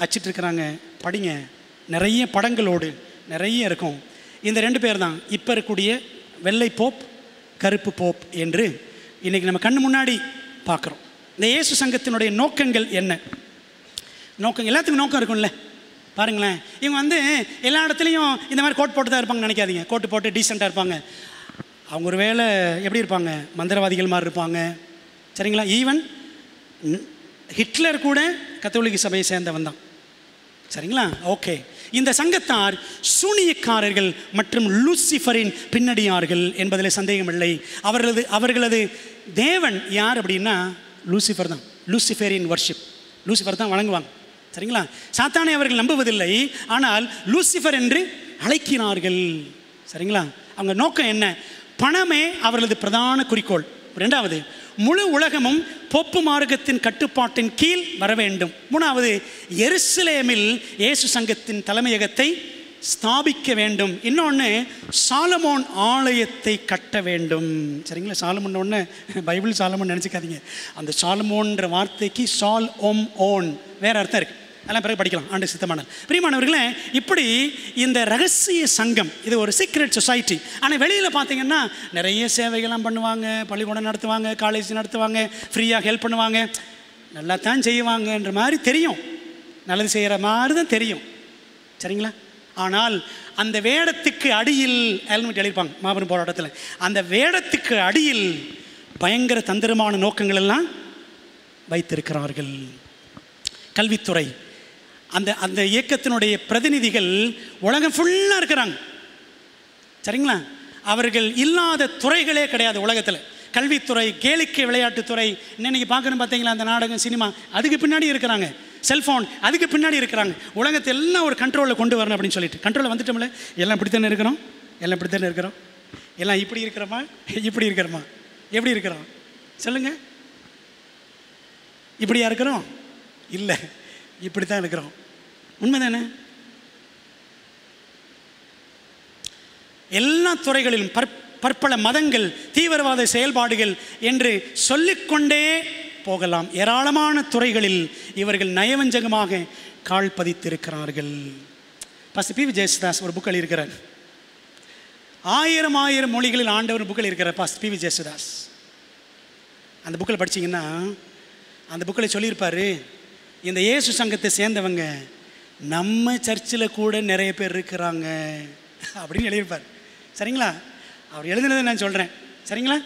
அச்சிட்ருக்கிறாங்க, படிங்க. நிறைய படங்களோடு நிறைய இருக்கும். இந்த 2 பேர் தான் இப்போ இருக்கக்கூடிய வெள்ளை போப், கருப்பு போப் என்று இன்றைக்கி நம்ம கண்ணு முன்னாடி பார்க்குறோம். இந்த இயேசு சங்கத்தினுடைய நோக்கங்கள் என்ன? நோக்கம் எல்லாத்துக்கும் நோக்கம் இருக்கும்ல. பாருங்களேன், இவங்க எல்லா இடத்துலையும் இந்த மாதிரி கோட் போட்டு தான் இருப்பாங்க நினைக்காதீங்க. கோட்டு போட்டு டீசெண்டாக இருப்பாங்க. அவங்க ஒரு வேளை எப்படி இருப்பாங்க? மந்திரவாதிகள் மாதிரி இருப்பாங்க. சரிங்களா? ஈவன் ஹிட்லர் கூட கத்தோலிக்க சபையை சேர்ந்தவன் தான். சரிங்களா? ஓகே, இந்த சங்கத்தார் சூனியக்காரர்கள் மற்றும் லூசிஃபரின் பின்னடியார்கள் என்பதில் சந்தேகமில்லை. அவர்களது தேவன் யார் அப்படின்னா லூசிஃபர் தான். லூசிஃபரின் வர்ஷிப், லூசிஃபர் தான் வணங்குவாங்க. சரிங்களா? சாத்தானை அவர்கள் நம்புவதில்லை, ஆனால் லூசிஃபர் என்று அழைக்கிறார்கள். சரிங்களா? அவங்க நோக்கம் என்ன? பணமே அவர்களது பிரதான குறிக்கோள். 2வது, முழு உலகமும் போப்பு மார்க்கத்தின் கட்டுப்பாட்டின் கீழ் வர வேண்டும். 3வது, எருசலேமில் இயேசு சங்கத்தின் தலைமையகத்தை ஸ்தாபிக்க வேண்டும். இன்னொன்று, சாலமோன் ஆலயத்தை கட்ட வேண்டும். சரிங்களா? சாலமோன் ஒன்று பைபிள் சாலமோன் நினச்சிக்காதீங்க. அந்த சாலமோன்ற வார்த்தைக்கு சால் ஓம் ஓன் வேறு அர்த்தம் இருக்குது. அதெல்லாம் பிறகு படிக்கலாம், ஆண்டு சித்தமானல். பிரியமானவர்களே, இப்படி இந்த ரகசிய சங்கம் இது ஒரு சீக்ரெட் சொசைட்டி. ஆனால் வெளியில் பார்த்தீங்கன்னா நிறைய சேவைகள்லாம் பண்ணுவாங்க, பள்ளிக்கூடம் நடத்துவாங்க, காலேஜ் நடத்துவாங்க, ஃப்ரீயாக ஹெல்ப் பண்ணுவாங்க, நல்லா தான் செய்வாங்கன்ற மாதிரி தெரியும், நல்லது செய்கிற மாதிரி தான் தெரியும். சரிங்களா? ஆனால் அந்த வேடத்துக்கு அடியில் ஹெல்மெட் எழுதியிருப்பாங்க மாபெரும் போராட்டத்தில். அந்த வேடத்துக்கு அடியில் பயங்கர தந்திரமான நோக்கங்கள் எல்லாம் வைத்திருக்கிறார்கள். கல்வித்துறை, அந்த இயக்கத்தினுடைய பிரதிநிதிகள் உலகம் ஃபுல்லாக இருக்கிறாங்க. சரிங்களா? அவர்கள் இல்லாத துறைகளே கிடையாது உலகத்தில். கல்வித்துறை, கேளிக்கை விளையாட்டுத்துறை, இன்னைக்கு பார்க்கணும் பார்த்தீங்களா, அந்த நாடகம், சினிமா, அதுக்கு பின்னாடி இருக்கிறாங்க. செல்ஃபோன், அதுக்கு பின்னாடி இருக்கிறாங்க. உலகத்தை எல்லாம் ஒரு கண்ட்ரோலில் கொண்டு வரணும் அப்படின்னு சொல்லிட்டு கண்ட்ரோலில் வந்துட்டோம்ல. எல்லாம் இப்படித்தானே இருக்கிறோம், எல்லாம் இப்படித்தானே இருக்கிறோம், எல்லாம் இப்படி இருக்கிறோமா, இப்படி இருக்கிறோமா, எப்படி இருக்கிறோம் சொல்லுங்கள்? இப்படியா இருக்கிறோம்? இல்லை, இப்படி தான் இருக்கிறோம். உண்மைதானே? எல்லா துறைகளிலும் பற்பல மதங்கள், தீவிரவாத செயல்பாடுகள் என்று சொல்லிக்கொண்டே போகலாம். ஏராளமான துறைகளில் இவர்கள் நயவஞ்சகமாக கால் பதித்திருக்கிறார்கள். Pastor P V. ஜெயசுதாஸ் ஒரு புக் எழுதியிருக்கிறார். 1000 மொழிகளில் ஆண்டவர் புக்கில் இருக்கிறார் பாஸ்டர் பி.வி. ஜெயசுதாஸ். அந்த புக்கில் படித்தீங்கன்னா அந்த புக்கில் சொல்லியிருப்பார், இந்த இயேசு சங்கத்தை சேர்ந்தவங்க நம்ம சர்ச்சில் கூட நிறைய பேர் இருக்கிறாங்க அப்படின்னு எழுதியிருப்பார். சரிங்களா? அவர் எழுதினதை நான் சொல்கிறேன். சரிங்களா?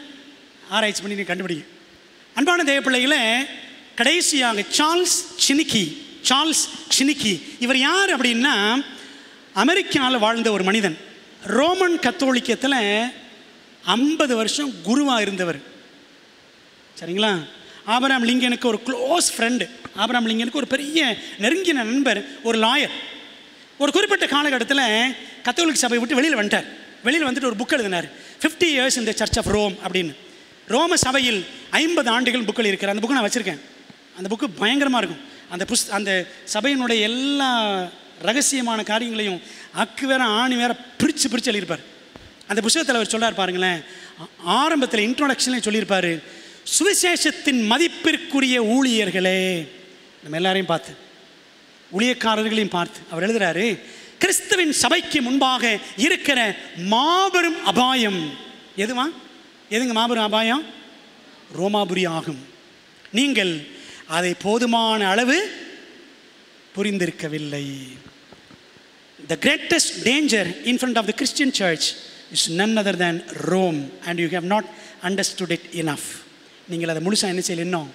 ஆராய்ச்சி பண்ணி நீங்கள் கண்டுபிடிங்க. அன்பான தேவ பிள்ளைகளே, கடைசியாக சார்ல்ஸ் சினிக்கி. இவர் யார் அப்படின்னா, அமெரிக்காவில் வாழ்ந்த ஒரு மனிதன். ரோமன் கத்தோலிக்கத்தில் 50 வருஷம் குருவாக இருந்தவர். சரிங்களா? ஆபிரகாம் லிங்கனுக்கு ஒரு க்ளோஸ் ஃப்ரெண்டு, ஆபிரகாம் லிங்கனுக்கு ஒரு பெரிய நெருங்கின நண்பர், ஒரு லாயர். ஒரு குறிப்பிட்ட காலகட்டத்தில் கத்தோலிக் சபையை விட்டு வெளியில் வந்துட்டார். வெளியில் வந்துட்டு ஒரு புக் எழுதினார், 50 years in the Church of Rome அப்படின்னு. ரோம சபையில் 50 ஆண்டுகள் புக்கில் இருக்கிற அந்த புக்கு நான் வச்சுருக்கேன். அந்த புக்கு பயங்கரமாக இருக்கும். அந்த சபையினுடைய எல்லா ரகசியமான காரியங்களையும் அக்கு வேற ஆணி வேற பிரித்து எழுதியிருப்பார். அந்த புத்தகத்தில் அவர் சொல்கிறார் பாருங்களேன், ஆரம்பத்தில் இன்ட்ரோடக்ஷன்லேயே சொல்லியிருப்பார், சுவிசேஷத்தின் மதிப்பிற்குரிய ஊழியர்களே, நம்ம எல்லாரையும் பார்த்து, ஊழியக்காரர்களையும் பார்த்து அவர் எழுதுகிறாரு, கிறிஸ்துவின் சபைக்கு முன்பாக இருக்கிற மாபெரும் அபாயம் எதுங்க மாபெரும் அபாயம்? ரோமாபுரி ஆகும். நீங்கள் அதை போதுமான அளவு புரிந்திருக்கவில்லை. The greatest danger in front of the Christian church is none other than Rome, and you have not understood it enough. நீங்கள் அதை முழுசாக என்ன செய்யல, இன்னும்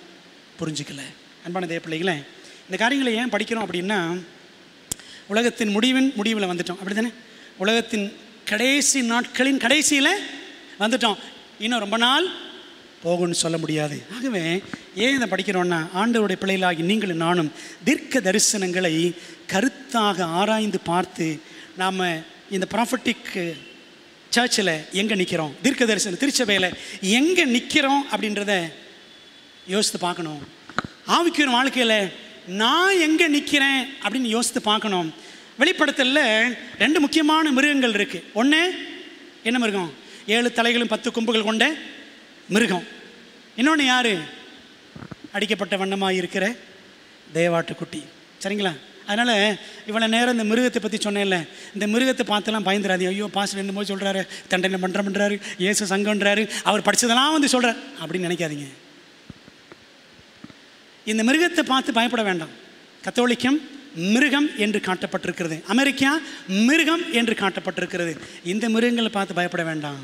புரிஞ்சுக்கல. அன்பான தேவ பிள்ளைகளே, இந்த காரியங்களை ஏன் படிக்கிறோம் அப்படின்னா, உலகத்தின் முடிவில் வந்துட்டோம். அப்படி தானே? உலகத்தின் கடைசி நாட்களின் கடைசியில் வந்துட்டோம். இன்னும் ரொம்ப நாள் போகும்னு சொல்ல முடியாது. ஆகவே ஏன் இதை படிக்கிறோன்னா, ஆண்டவருடைய பிள்ளைகளாகி நீங்களும் நானும் தீர்க்க தரிசனங்களை கருத்தாக ஆராய்ந்து பார்த்து நாம் இந்த ப்ராஃபட்டிக் சர்ச்சில் எங்கே நிற்கிறோம், தீர்க்க தரிசன திருச்சபையில் எங்கே நிற்கிறோம் அப்படின்றத யோசித்து பார்க்கணும். ஆவிக்குரிய வாழ்க்கையில் நான் எங்கே நிற்கிறேன் அப்படின்னு யோசித்து பார்க்கணும். வெளிப்படுத்தலில் 2 முக்கியமான மிருகங்கள் இருக்குது. ஒன்று என்ன மிருகம்? 7 தலைகளும் 10 கொம்புகள் கொண்ட மிருகம். இன்னொன்று யார்? அடிக்கப்பட்ட வண்ணமாக இருக்கிற தேவாட்டுக்குட்டி. சரிங்களா? அதனால் இவ்வளோ நேரம் இந்த மிருகத்தை பற்றி சொன்னேன்ல, இந்த மிருகத்தை பார்த்துலாம் பயந்துடாது. ஐயோ பாஸ்டர் என்னமோ சொல்கிறாரு, தண்டனை பண்ணுறாரு, இயேசு சங்கன்றாரு, அவர் படித்ததெல்லாம் வந்து சொல்கிறார் அப்படின்னு நினைக்காதீங்க. இந்த மிருகத்தை பார்த்து பயப்பட வேண்டாம். கத்தோலிக்கம் மிருகம் என்று காட்டப்பட்டிருக்கிறது, அமெரிக்கா மிருகம் என்று காட்டப்பட்டிருக்கிறது. இந்த மிருகங்களை பார்த்து பயப்பட வேண்டாம்.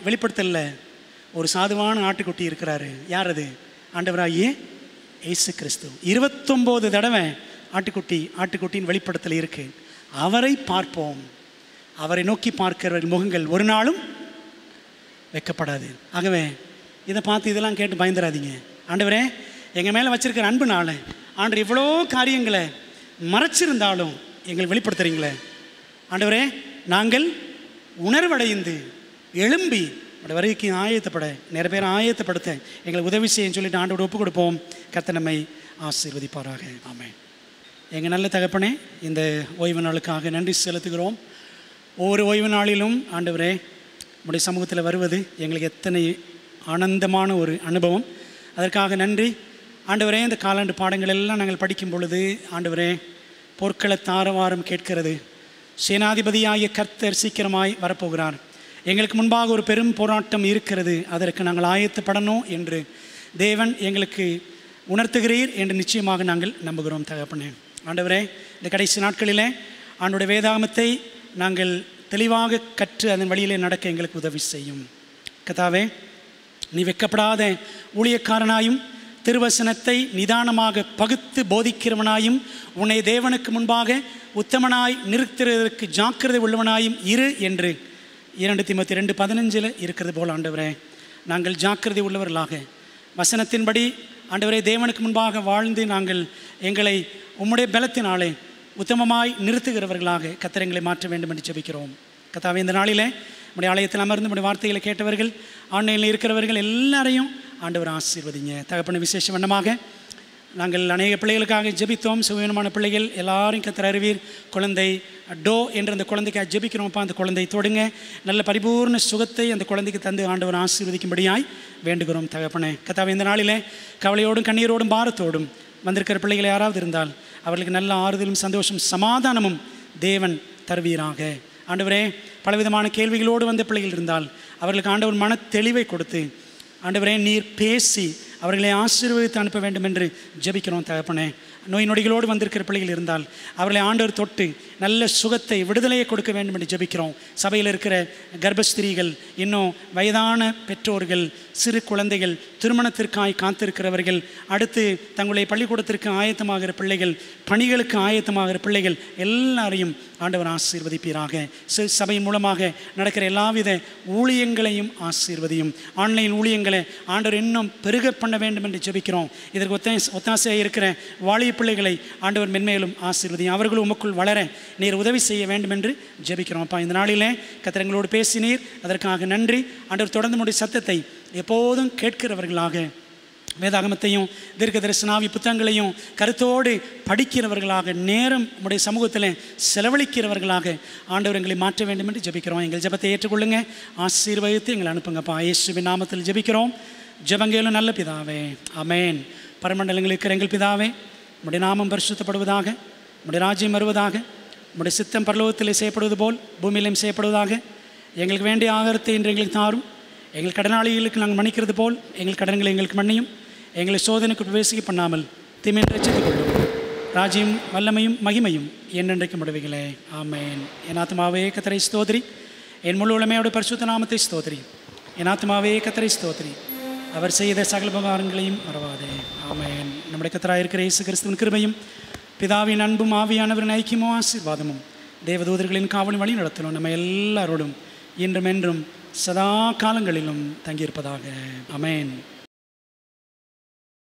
வெளிப்படுத்தல ஒரு சாதுவான ஆட்டுக்குட்டி இருக்கிறாரு. யார் அது? ஆண்டவராகிய இயேசு கிறிஸ்து. 29 தடவை ஆட்டுக்குட்டியின் வெளிப்படுத்தல் இருக்கு. அவரை பார்ப்போம். அவரை நோக்கி பார்க்கிறவர்கள் முகங்கள் ஒரு நாளும் வைக்கப்படாது. ஆகவே இதை பார்த்து இதெல்லாம் கேட்டு பயந்துடாதீங்க. ஆண்டவரே, எங்கள் மேலே வச்சிருக்கிற அன்புனால ஆண்டவர் இவ்வளோ காரியங்களை மறைச்சிருந்தாலும் எங்களை வெளிப்படுத்துறீங்களே ஆண்டவரே, நாங்கள் உணர்வடைந்து எழும்பி வரைக்கும் ஆயத்தப்பட நிறைய பேர் ஆயத்தப்படுத்த எங்களுக்கு உதவி செய்யன்னு சொல்லிட்டு ஆண்டோடு ஒப்பு கொடுப்போம். கர்த்தர் நம்மை ஆசீர்வதிப்பாராக. ஆமென். எங்கள் நல்ல தகப்பனே, இந்த ஓய்வு நாளுக்காக நன்றி செலுத்துகிறோம். ஒவ்வொரு ஓய்வு நாளிலும் ஆண்டவரே உடைய சமூகத்தில் வருவது எங்களுக்கு எத்தனை ஆனந்தமான ஒரு அனுபவம். அதற்காக நன்றி ஆண்டவரே. இந்த காலாண்டு பாடங்கள் எல்லாம் நாங்கள் படிக்கும் பொழுது ஆண்டவரே, பொற்களை தாரவாரம் கேட்கிறது. சேனாதிபதியாகிய கர்த்தர் சீக்கிரமாய் வரப்போகிறார். எங்களுக்கு முன்பாக ஒரு பெரும் போராட்டம் இருக்கிறது, அதற்கு நாங்கள் ஆயத்தப்படணும் என்று தேவன் எங்களுக்கு உணர்த்துகிறீர் என்று நிச்சயமாக நாங்கள் நம்புகிறோம் தகப்பனே. ஆண்டவரே, இந்த கடைசி நாட்களிலே ஆண்டோடைய வேதாகமத்தை நாங்கள் தெளிவாக கற்று அதன் வழியிலே நடக்க எங்களுக்கு உதவி செய்யும். கர்த்தாவே, நீ வெட்கப்படாத ஊழியக்காரனாயும் திருவசனத்தை நிதானமாக பகுத்து போதிக்கிறவனாயும் உன்னை தேவனுக்கு முன்பாக உத்தமனாய் நிறுத்துவதற்கு ஜாக்கிரதை உள்ளவனாயும் இரு என்று 2 தீமோத்தேயு 2:15 இருக்கிறது போல் ஆண்டவரே, நாங்கள் ஜாக்கிரதை உள்ளவர்களாக வசனத்தின்படி ஆண்டவரே தேவனுக்கு முன்பாக வாழ்ந்து நாங்கள் எங்களை உம்முடைய பலத்தினாலே உத்தமமாய் நிறுத்துகிறவர்களாக கர்த்தர் எங்களை மாற்ற வேண்டும் என்று ஜெபிக்கிறோம். கர்த்தாவே, இந்த நாளிலே நம்முடைய ஆலயத்தில் அமர்ந்து நம்முடைய வார்த்தைகளை கேட்டவர்கள், ஆன்லைனில் இருக்கிறவர்கள் எல்லாரையும் ஆண்டவர் ஆசீர்வதிங்க தகப்பன. விசேஷ வண்ணமாக நாங்கள் அநேக பிள்ளைகளுக்காக ஜெபித்தோம். சுயமான பிள்ளைகள் எல்லாரும் கர்த்தர் அறிவீர். குழந்தை டோ என்ற அந்த குழந்தைக்காக ஜெபிக்கிறோம்ப்பா. அந்த குழந்தை தொடுங்க, நல்ல பரிபூர்ண சுகத்தை அந்த குழந்தைக்கு தந்து ஆண்டவர் ஆசீர்வதிக்கும்படியாய் வேண்டுகிறோம் தகப்பனே. கர்த்தாவே, இந்த நாளிலே கவலையோடும் கண்ணீரோடும் பாரத்தோடும் வந்திருக்கிற பிள்ளைகள் யாராவது இருந்தால் அவர்களுக்கு நல்ல ஆறுதலும் சந்தோஷம் சமாதானமும் தேவன் தருவீராக. ஆண்டவரே, பலவிதமான கேள்விகளோடு வந்த பிள்ளைகள் இருந்தால் அவர்களுக்கு ஆண்டவர் மன தெளிவை கொடுத்து ஆண்டவரே நீர் பேசி அவர்களை ஆசீர்வதித்து அனுப்ப வேண்டும் என்று ஜெபிக்கிறோம் தகப்பனே. நோய் நொடிகளோடு வந்திருக்கிற பிள்ளைகள் இருந்தால் அவர்களை ஆண்டவர் தொட்டு நல்ல சுகத்தை விடுதலையை கொடுக்க வேண்டும் என்று ஜெபிக்கிறோம். சபையில் இருக்கிற கர்ப்பஸ்திரீகள், இன்னும் வயதான பெற்றோர்கள், சிறு குழந்தைகள், திருமணத்திற்காய் காத்திருக்கிறவர்கள், அடுத்து தங்களுடைய பள்ளிக்கூடத்திற்கு ஆயத்தமாகிற பிள்ளைகள், பணிகளுக்கு ஆயத்தமாகிற பிள்ளைகள் எல்லாரையும் ஆண்டவர் ஆசீர்வதிப்பீராக. சபையின் மூலமாக நடக்கிற எல்லாவித ஊழியங்களையும் ஆசீர்வதியும். ஆன்லைன் ஊழியங்களை ஆண்டவர் இன்னும் பெருக பண்ண வேண்டும் என்று ஜெபிக்கிறோம். இதற்கு ஒத்தாசையாக இருக்கிற வாலிய பிள்ளைகளை ஆண்டவர் மென்மேலும் ஆசீர்வதியும். அவர்களும் உமக்குள் வளர நீர் உதவி செய்ய வேண்டும் என்று ஜெபிக்கிறோம். அப்பா, இந்த நாளிலே கர்த்தர் எங்களோடு பேசினீர், அதற்காக நன்றி. ஆண்டவர் தொடர்ந்து உம்முடைய சத்தத்தை எப்போதும் கேட்கிறவர்களாக, வேதாகமத்தையும் தீர்க்க தரிசனாவி புத்தகங்களையும் கருத்தோடு படிக்கிறவர்களாக, நேரம் உம்முடைய சமூகத்தில் செலவழிக்கிறவர்களாக ஆண்டவர் எங்களை மாற்ற வேண்டும் என்று ஜெபிக்கிறோம். எங்கள் ஜெபத்தை ஏற்றுக்கொள்ளுங்க, ஆசீர்வதித்து எங்களை அனுப்புங்கப்பா. இயேசுவின் நாமத்தில் ஜெபிக்கிறோம் ஜெபங்கேலும் நல்ல பிதாவே, ஆமென். பரமண்டலங்களில் இருக்கிற எங்கள் பிதாவே, உம்முடைய நாமம் பரிசுத்தப்படுவதாக, உம்முடைய ராஜ்யம் வருவதாக, உம்முடைய சித்தம் பரலோகத்திலே செய்யப்படுவது போல் பூமியிலும் செய்யப்படுவதாக. எங்களுக்கு வேண்டிய ஆகாரத்தை இன்று எங்களுக்கு தாரும். எங்கள் கடனாளிகளுக்கு நாங்கள் மன்னிக்கிறது போல் எங்கள் கடன்களை எங்களுக்கு மன்னியும். எங்களை சோதனைக்கு பிரவேசிக்க பண்ணாமல் தீமையை ரட்சித்துக் கொள்ளும். ராஜ்யம் வல்லமையும் மகிமையும் என்றென்றைக்கு முடிவுகளே, ஆமென். என் ஆத்மாவே கர்த்தரை ஸ்தோத்திரி, என் முழு உலமையோட பரிசுத்த நாமத்தை ஸ்தோத்திரி. என் ஆத்மாவே கர்த்தரை ஸ்தோத்திரி, அவர் செய்த சகல உபகாரங்களையும் மறவாதே, ஆமென். நம்முடைய கர்த்தராக இருக்கிற இயேசு கிறிஸ்துவின் கிருபையும் பிதாவின் அன்பும் ஆவியானவரின் ஐக்கியமும் ஆசீர்வாதமும் தேவதூதர்களின் காவலும் வழி நடத்தலும் நம்ம எல்லாரோடும் இன்றும் என்றும் சதா காலங்களிலும் தங்கியிருப்பதாக, ஆமென்.